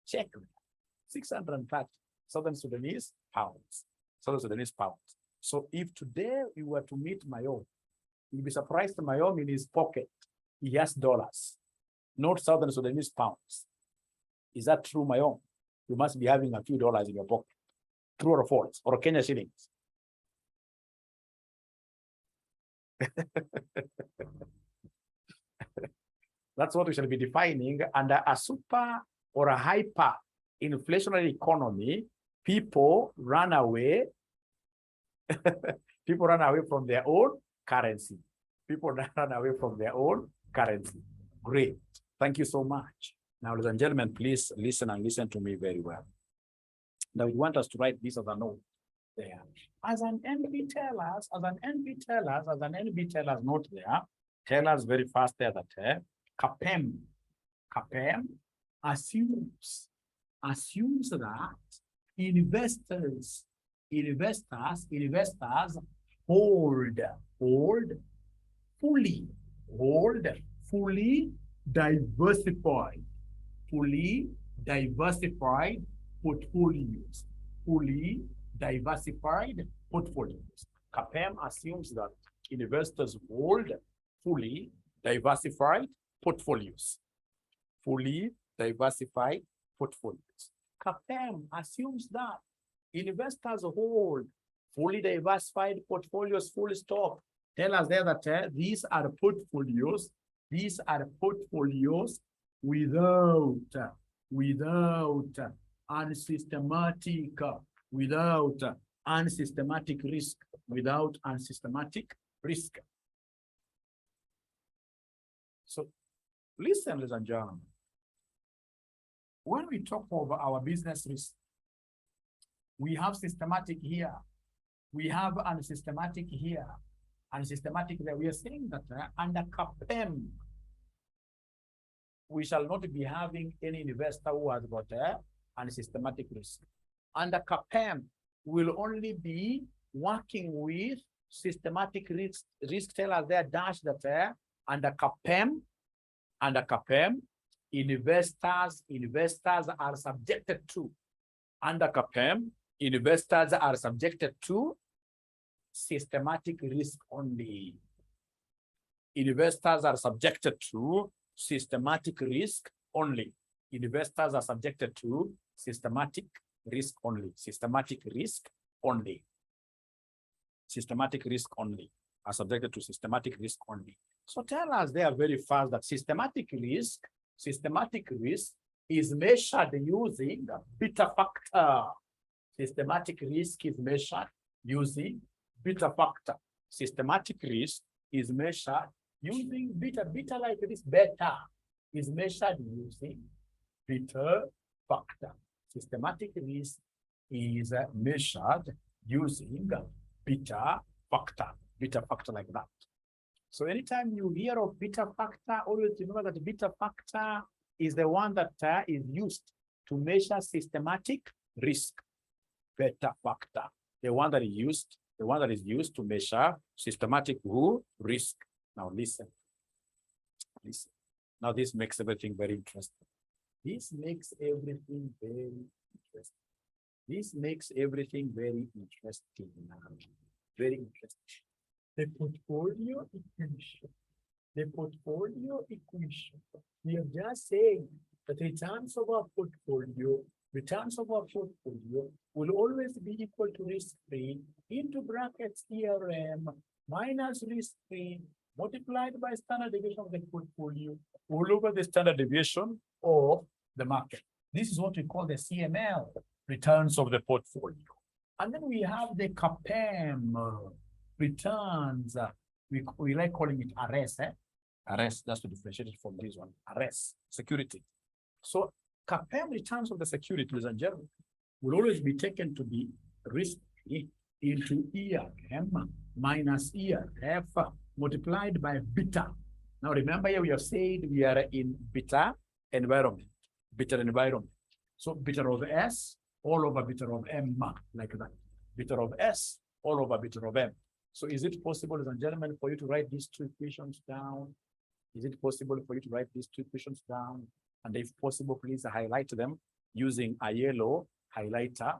Check 630 Southern Sudanese pounds. So if today we were to meet Mayom, you'll be surprised Mayom in his pocket, he has dollars, not Southern Sudanese pounds. Is that true, Mayom? You must be having a few dollars in your pocket. True or false? Or Kenya shillings? That's what we shall be defining. Under a super or a hyper inflationary economy, people run away. People run away from their own currency. Great. Thank you so much. Now, ladies and gentlemen, please listen and listen to me very well. Now, we want us to write this as a note there. As an NB tellers, note there, tell us very fast there that CPA assumes that investors hold fully diversified portfolios. CPA assumes that investors hold fully diversified portfolios. CPA assumes that investors hold fully diversified portfolios, full stop. Tell us there that these are portfolios without unsystematic risk. So listen, ladies and gentlemen, when we talk of our business risk, we have systematic here, we have unsystematic here, unsystematic there. We are saying that under CPA, we shall not be having any investor who has got unsystematic risk. Under CPA, we'll only be working with systematic risk. Tell us there, dash that under CPA, investors are subjected to. Under CPA, investors are subjected to systematic risk only. Investors are subjected to systematic risk only. Investors are subjected to systematic risk only. Are subjected to systematic risk only. So tell us there very fast that systematic risk is measured using beta factor. Systematic risk is measured using beta factor. Systematic risk is measured using beta like this beta. is measured using beta factor. Systematic risk is measured using beta factor like that. So anytime you hear of beta factor, always remember that beta factor is the one that is used to measure systematic risk. Beta factor, the one that is used to measure systematic risk. Now listen. Now this makes everything very interesting. This makes everything very interesting now. Very interesting. The portfolio equation. We are just saying that returns of our portfolio will always be equal to risk-free into brackets ERM minus risk-free multiplied by standard deviation of the portfolio all over the standard deviation of the market. This is what we call the CML, returns of the portfolio. And then we have the CAPM returns. We like calling it RS. RS, that's to differentiate it from this one. RS, security. So CAPM returns of the security, ladies and gentlemen, will always be taken to be risk-free into ERM minus ERF multiplied by beta. Now remember here we have said we are in beta environment. So beta of S all over beta of M, like that. Beta of S all over beta of M. So is it possible, ladies and gentlemen, for you to write these two equations down? Is it possible for you to write these two equations down? And if possible, please highlight them using a yellow highlighter.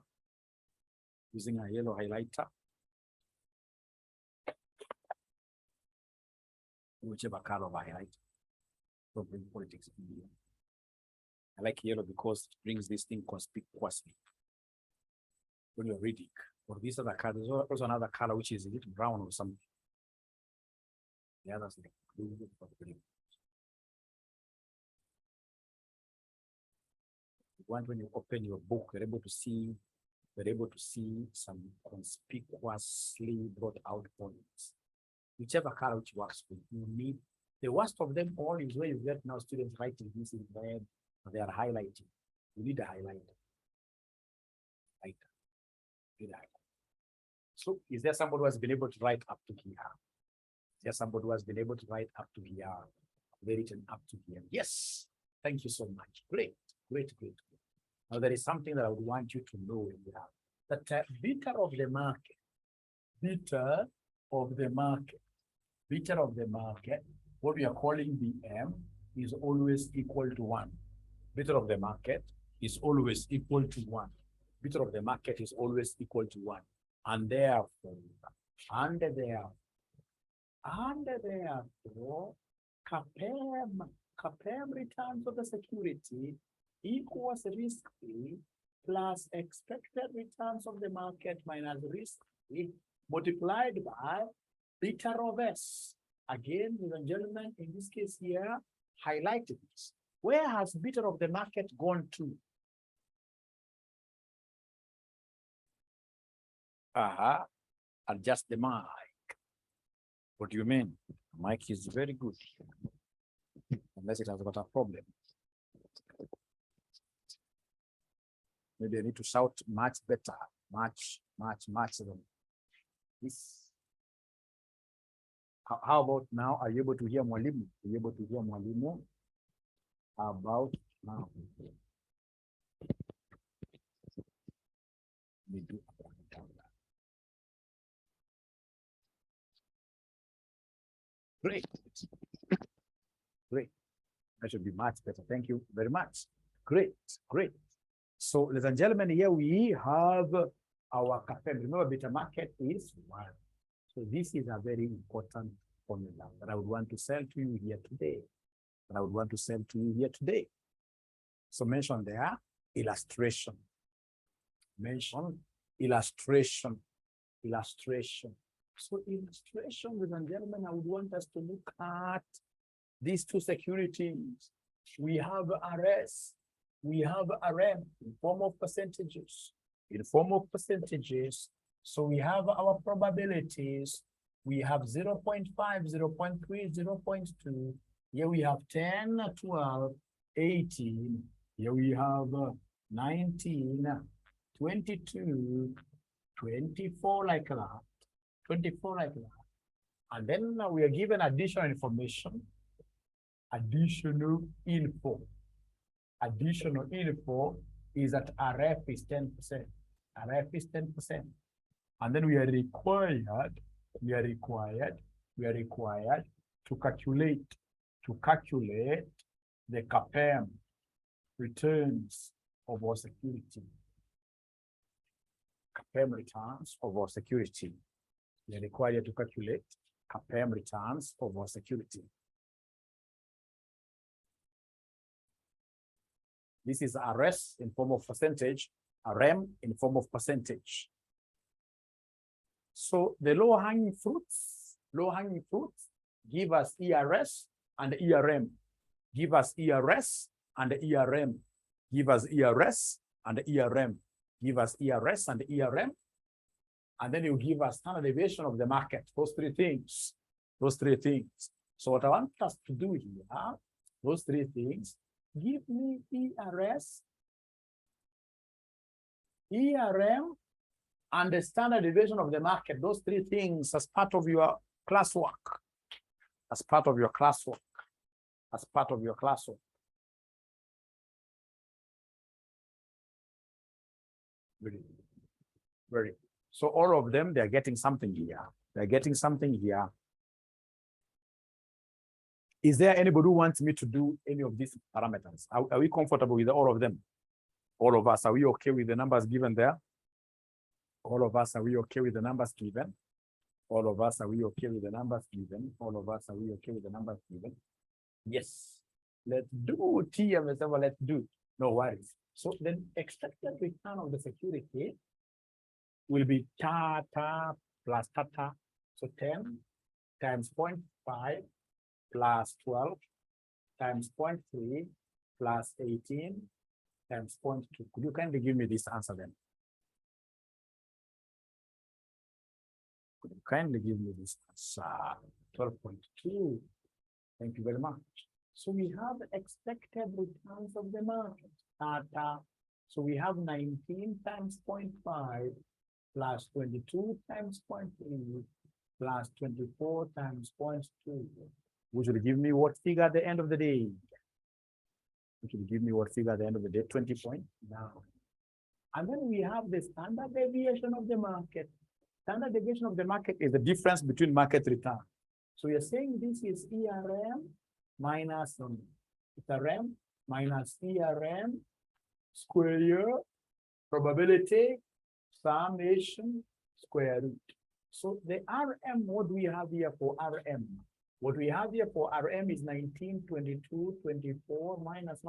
Whichever color of highlight. Problem politics. I like yellow because it brings this thing conspicuously when you're reading. Or these other colors, there's also another color which is a little brown or something. The others like blue or green. When you open your book, you're able to see some conspicuously brought out points. Whichever color which works for you, need the worst of them all is where you get now students writing this in red, they are highlighting. You need a highlighter. So is there somebody who has been able to write up to here? Is there somebody who has been able to write up to here? Written up to here? Yes. Thank you so much. Great. Now there is something that I would want you to know here. That beta of the market, what we are calling BM, is always equal to 1. Beta of the market is always equal to 1. Beta of the market is always equal to 1. And therefore, CAPM returns of the security equals risk-free plus expected returns of the market minus risk-free multiplied by beta of S. Again, ladies and gentlemen, in this case here, highlighted this. Where has beta of the market gone to? Adjust the mic. What do you mean? The mic is very good. Unless it has got a problem. Maybe I need to shout much better. Much than this. How about now? Are you able to hear Mwalimu? Are you able to hear Mwalimu? How about now? We do great. That should be much better. Thank you very much. Great. So, ladies and gentlemen, here we have our CAPM. Remember, beta market is 1. So this is a very important formula that I would want to sell to you here today. So mention there, illustration. Mention illustration. So illustration, ladies and gentlemen, I would want us to look at these two securities. We have RS, we have RM in form of percentages. So we have our probabilities. We have 0.5, 0.3, 0.2, Here we have 10, 12, 18. Here we have 19, 22, 24 like that, 24 like that. And then we are given additional information, additional info. Additional info is that RF is 10%. RF is 10%. And then we are required to calculate the CAPM returns of our security. CAPM returns of our security. We are required to calculate CAPM returns of our security. This is RS in form of percentage, RM in form of percentage. So the low-hanging fruits give us ERS and ERM. Give us ERS and ERM. Give us ERS and ERM. Give us ERS and ERM. And then you give us standard deviation of the market. Those three things. Those three things. So what I want us to do here, those three things, give me ERS, ERM, and the standard deviation of the market. Those three things as part of your classwork. As part of your classwork. As part of your classwork. Very. So all of them, they're getting something here. They're getting something here. Is there anybody who wants me to do any of these parameters? Are we comfortable with all of them? All of us, are we okay with the numbers given there? All of us, are we okay with the numbers given? All of us, are we okay with the numbers given? All of us, are we okay with the numbers given? Yes. Let's do TMS, let's do. No worries. So the expected return of the security will be tata plus tata. So 10 times 0.5 plus 12 times 0.3 plus 18 times 0.2. Could you kindly give me this answer then? Could you kindly give me this answer? 12.2. Thank you very much. So we have expected returns of the market. Tata. So we have 19 times 0.5 plus 22 times 0.3 plus 24 times 0.2. Which will give me what figure at the end of the day? Which will give me what figure at the end of the day? 20.9. And then we have the standard deviation of the market. Standard deviation of the market is the difference between market return. So you're saying this is ERM minus RM minus ERM square probability summation square root. So the RM, what do we have here for RM? What we have here for RM is 19, 22, 24, minus.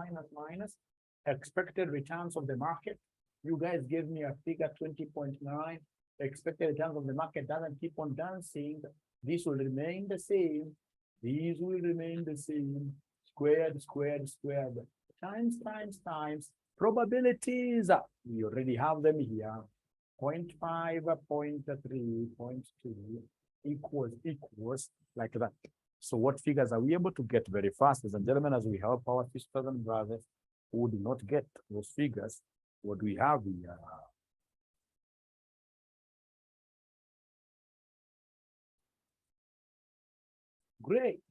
Expected returns of the market. You guys gave me a figure 20.9. Expected returns of the market doesn't keep on dancing. This will remain the same. These will remain the same. Squared. Times. Probabilities. We already have them here. 0.5, 0.3, 0.2 equals like that. So what figures are we able to get very fast, ladies and gentlemen, as we help our sisters and brothers who do not get those figures? What we have here. Great.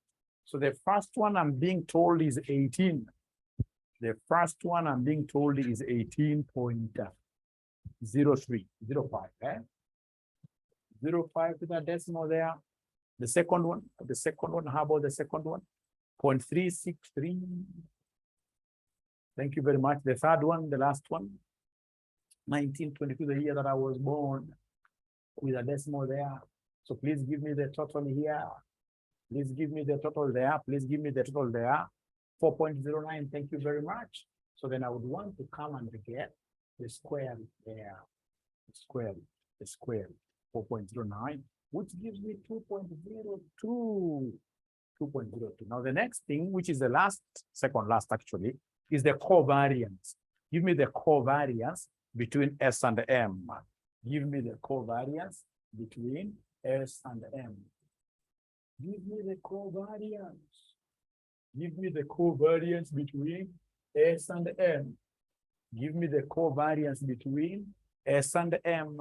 So the first one I'm being told is 18. The first one I'm being told is 18.03, 05, eh? 05 with a decimal there. The second one, how about the second one? 0.363. Thank you very much. The third one, the last one, 1922, the year that I was born, with a decimal there. So please give me the total here. Please give me the total there. Please give me the total there. 4.09. Thank you very much. So then I would want to come and get the square there. The square. 4.09, which gives me 2.02. 2.02. Now the next thing, which is the second last actually, is the covariance. Give me the covariance between S and M. Give me the covariance between S and M. Give me the covariance. Give me the covariance between S and M. Give me the covariance between S and M.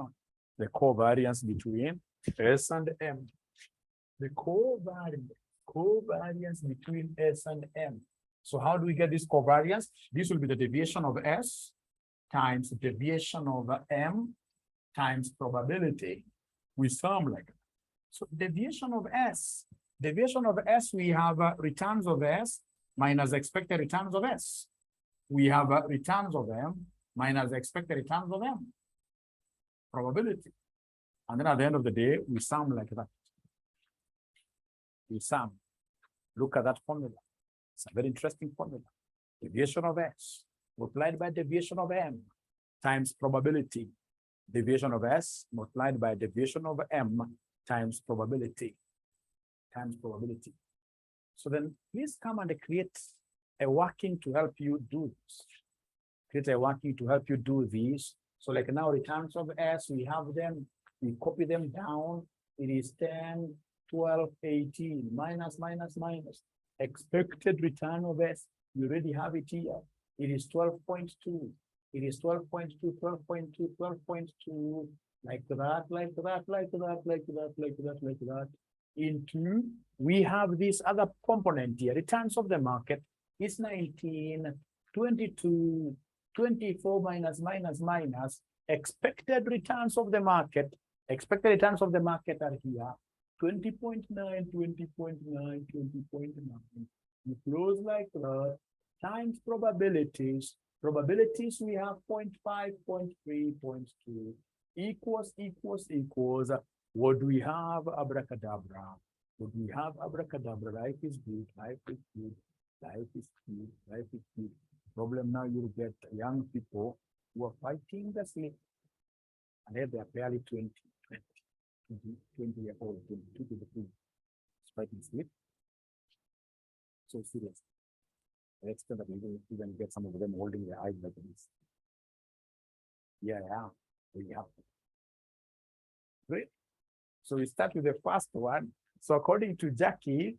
The covariance between S and M. The covariance between S and M. So how do we get this covariance? This will be the deviation of S times deviation of M times probability. We sum like that. So deviation of S. Deviation of S, we have returns of S minus expected returns of S. We have returns of M minus expected returns of M. Probability. And then at the end of the day, we sum like that. We sum. Look at that formula. It's a very interesting formula. Deviation of S multiplied by deviation of M times probability. Deviation of S multiplied by deviation of M times probability. So then please come and create a working to help you do this. Create a working to help you do this. So like now returns of S, we have them, we copy them down. It is 10, 12, 18, minus. Expected return of S, you already have it here. It is 12.2. It is 12.2, 12.2, 12.2, like that. Into, we have this other component here. Returns of the market is 19, 22, 24 minus. Expected returns of the market. Expected returns of the market are here. 20.9, 20.9. You close like that. Times probabilities. Probabilities we have 0.5, 0.3, 0.2. Equals. What do we have? Abracadabra. What do we have? Abracadabra. Life is good. Problem now, you get young people who are fighting the sleep. And they are barely 20 years old, 22 to the 3. Fighting sleep. So serious. The extent that you even get some of them holding their eyes like this. Yeah, we have. Great. So we start with the first one. So according to Jackie,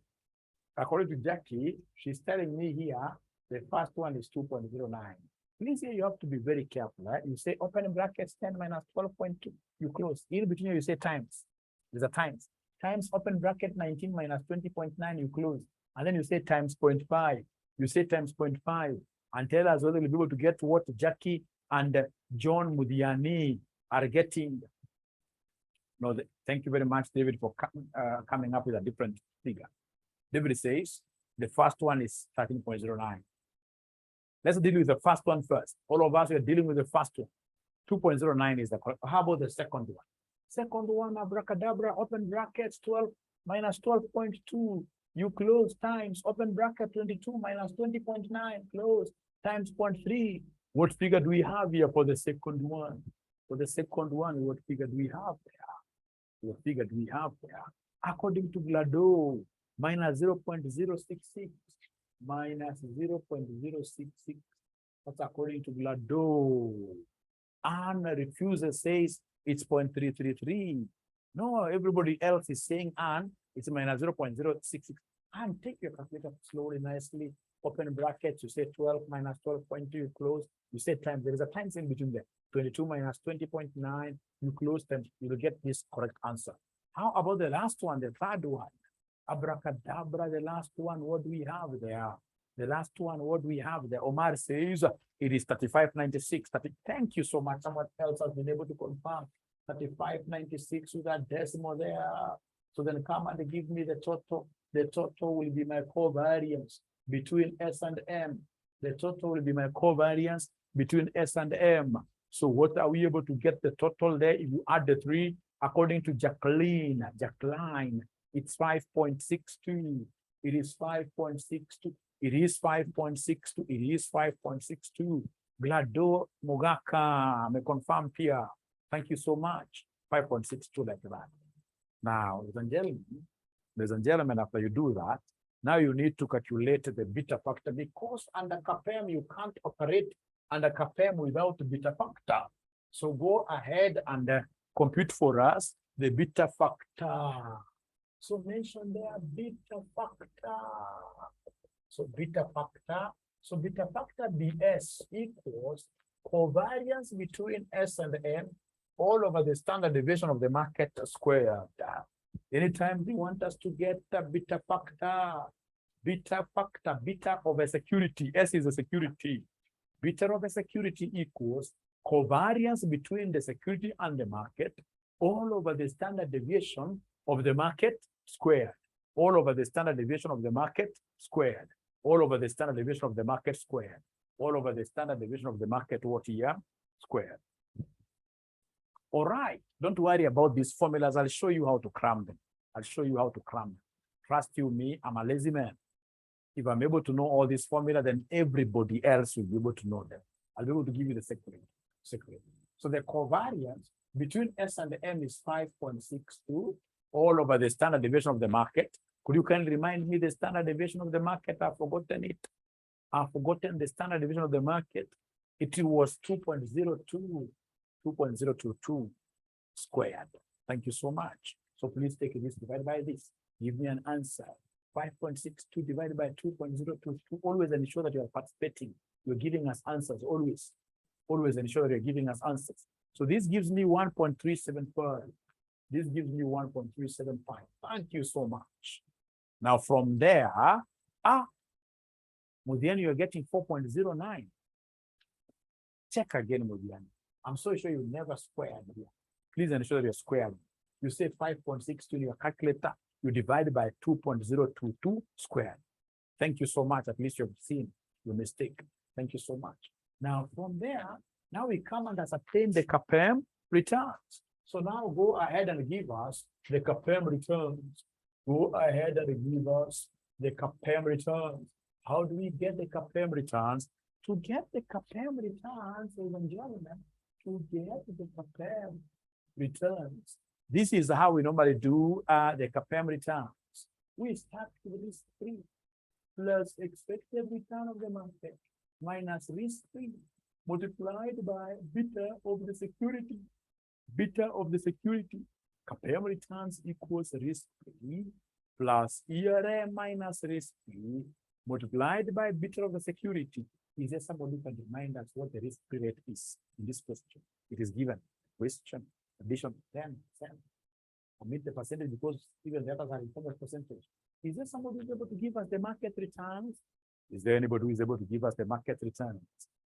she's telling me here, the first one is 2.09. Please here you have to be very careful, right? You say open brackets 10 minus 12.2, you close. In between you say times. There's a times. Times open bracket 19 minus 20.9, you close. And then you say times 0.5. You say times 0.5 and tell us whether you'll be able to get what Jackie and John Mudiani are getting. No, thank you very much, David, for coming up with a different figure. David says the first one is 13.09. Let's deal with the first one first. All of us are dealing with the first one. 2.09 is the correct. How about the second one? Second one, abracadabra, open brackets 12 minus 12.2. You close times open bracket 22 minus 20.9, close times 0.3. What figure do we have here for the second one? For the second one, what figure do we have there? According to Glado, minus 0.066, minus 0.066. That's according to Glado. And refuses says it's 0.333. No, everybody else is saying and it's minus 0.066. And take your calculator slowly, nicely. Open brackets, you say 12 minus 12.2, you close. You say times, there is a times in between there. 22 minus 20.9, you close them, you will get this correct answer. How about the last one, the third one? Abracadabra, the last one, what do we have there? The last one, what do we have there? Omar says it is 35.96. Thank you so much. Someone else has been able to confirm 35.96 with that decimal there. So then come and give me the total. The total will be my covariance between S and M. The total will be my covariance between S and M. So what are we able to get the total there? If you add the 3, according to Jacqueline, it's 5.62. It is 5.62. It is 5.62. It is 5.62. Glado Mogaka, me confirm here. Thank you so much. 5.62 like that. Now, ladies and gentlemen, after you do that, now you need to calculate the beta factor because under CAPM, you can't operate under CAPM without the beta factor. So go ahead and compute for us the beta factor. So mention there beta factor. So beta factor BS equals covariance between S and M all over the standard deviation of the market squared. Anytime they want us to get the beta of a security, S is a security. Beta of a security equals covariance between the security and the market all over the standard deviation of the market squared. All over the standard deviation of the market squared. All over the standard deviation of the market squared. All over the standard deviation of the market what here? Squared. All right, don't worry about these formulas. I'll show you how to cram them. I'll show you how to cram them. Trust you me, I'm a lazy man. If I'm able to know all these formulas, then everybody else will be able to know them. I'll be able to give you the secret. So the covariance between S and M is 5.62 all over the standard deviation of the market. Could you kindly remind me the standard deviation of the market? I've forgotten it. I've forgotten the standard deviation of the market. It was 2.22 squared. Thank you so much. So please take this, divide by this. Give me an answer. 5.62 divided by 2.022. Always ensure that you are participating. You're giving us answers, always. Always ensure that you're giving us answers. So this gives me 1.375. This gives me 1.375. Thank you so much. Now from there, Mudiani, you're getting 4.09. Check again, Mudiani. I'm so sure you never squared here. Please ensure that you're squaring. You say 5.62 in your calculator, you divide by 2.022 squared. Thank you so much. At least you've seen your mistake. Thank you so much. Now from there, now we come and ascertain the CPA returns. So now go ahead and give us the CPA returns. Go ahead and give us the CPA returns. How do we get the CPA returns? To get the CPA returns, ladies and gentlemen, to get the CPA returns. This is how we normally do the CPA returns. We start with risk free plus expected return of the market minus risk free multiplied by beta of the security. Beta of the security. CPA returns equals risk free plus ERA minus risk free multiplied by beta of the security. Is there somebody who can remind us what the risk free rate is in this question? It is given. Question, addition 10%. Omit the percentage because even the others are in percentage. Is there somebody who is able to give us the market returns? Is there anybody who is able to give us the market returns?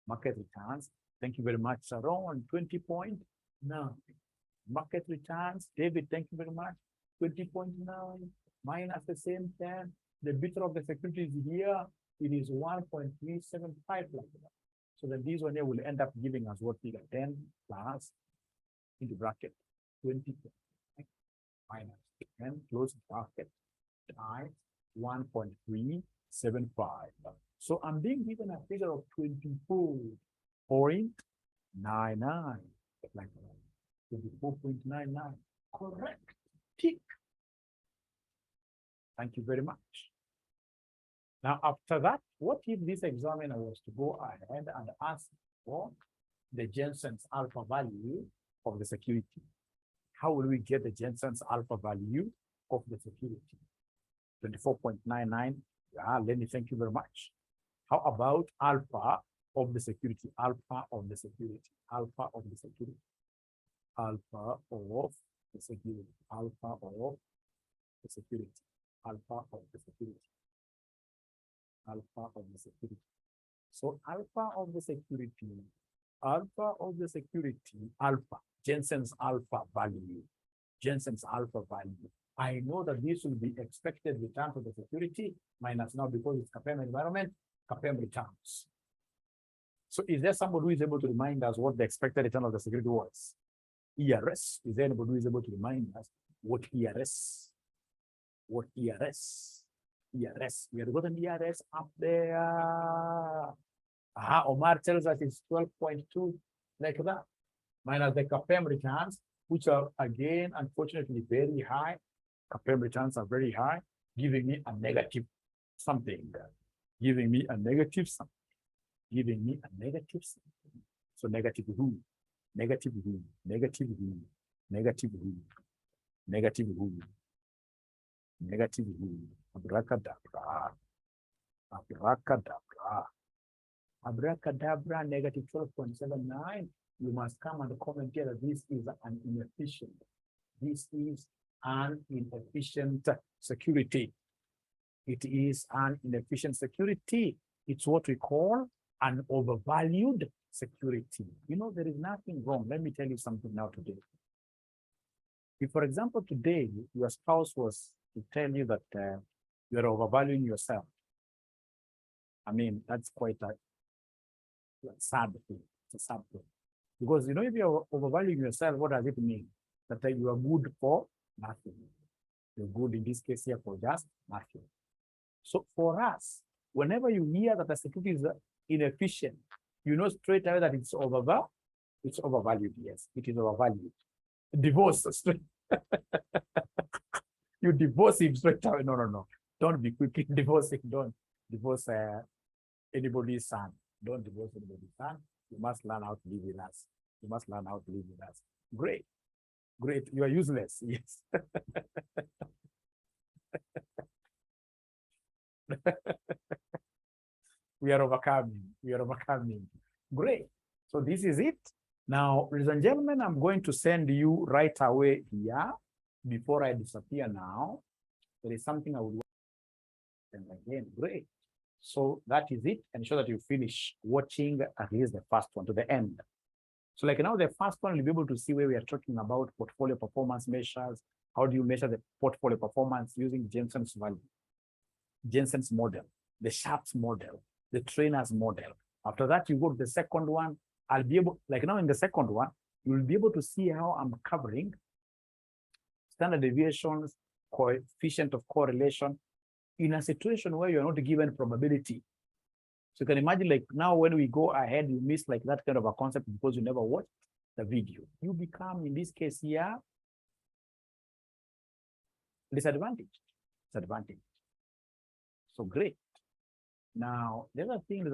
Market returns. Thank you very much, Sharon. 20.9. Market returns. David, thank you very much. 20.9 minus the same 10. The beta of the security is here. It is 1.375. So then this one here will end up giving us what figure? 10 plus into bracket 20 minus 10 close bracket times 1.375. So I'm being given a figure of 24.99. Like 24.99. Correct. Tick. Thank you very much. Now, after that, what if this examiner was to go ahead and ask for the Jensen's alpha value of the security? How will we get the Jensen's alpha value of the security? 24.99. Yeah, Lenny, thank you very much. How about alpha of the security? Alpha of the security. Alpha of the security. Alpha of the security. Alpha of the security. Alpha of the security. Alpha of the security. So alpha of the security, alpha of the security, alpha, Jensen's alpha value, Jensen's alpha value. I know that this will be expected return to the security minus now because it's CPA environment, CPA returns. So is there somebody who is able to remind us what the expected return of the security was? ERS. Is there anybody who is able to remind us what ERS? What ERS? ERS. We have gotten ERS up there. Omar tells us it's 12.2, like that. Minus the CPA returns, which are again, unfortunately, very high. CPA returns are very high, giving me a negative something. Giving me a negative something. Giving me a negative something. So negative who? Negative who? Negative who? Negative who? Negative who? Negative who? Abracadabra. Abracadabra. Abracadabra, negative 12.79. You must come and comment here that this is an inefficient. This is an inefficient security. It is an inefficient security. It's what we call an overvalued security. You know, there is nothing wrong. Let me tell you something now today. If, for example, today your spouse was to tell you that you're overvaluing yourself, I mean, that's quite a sad thing. It's a sad thing. Because, you know, if you're overvaluing yourself, what does it mean? That you are good for nothing. You're good in this case here for just nothing. So for us, whenever you hear that the security is inefficient, you know straight away that it's overvalued. It's overvalued, yes, it is overvalued. Divorce straight. You divorce him straight away. No. Don't be quickly divorcing. Don't divorce anybody's son. Don't divorce anybody's son. You must learn how to live with us. You must learn how to live with us. Great. Great. You are useless. Yes. We are overcoming. We are overcoming. Great. So this is it. Now, ladies and gentlemen, I'm going to send you right away here. Before I disappear now, there is something I would want. And again, great. So that is it. Ensure that you finish watching at least the first one to the end. So like now the first one, you'll be able to see where we are talking about portfolio performance measures. How do you measure the portfolio performance using Jensen's value, Jensen's model, the Sharpe's model, the trainer's model. After that, you go to the second one. I'll be able, like now in the second one, you'll be able to see how I'm covering standard deviations, coefficient of correlation in a situation where you're not given probability. So you can imagine like now when we go ahead, you miss like that kind of a concept because you never watched the video. You become, in this case here, disadvantaged. So great. Now, the other thing is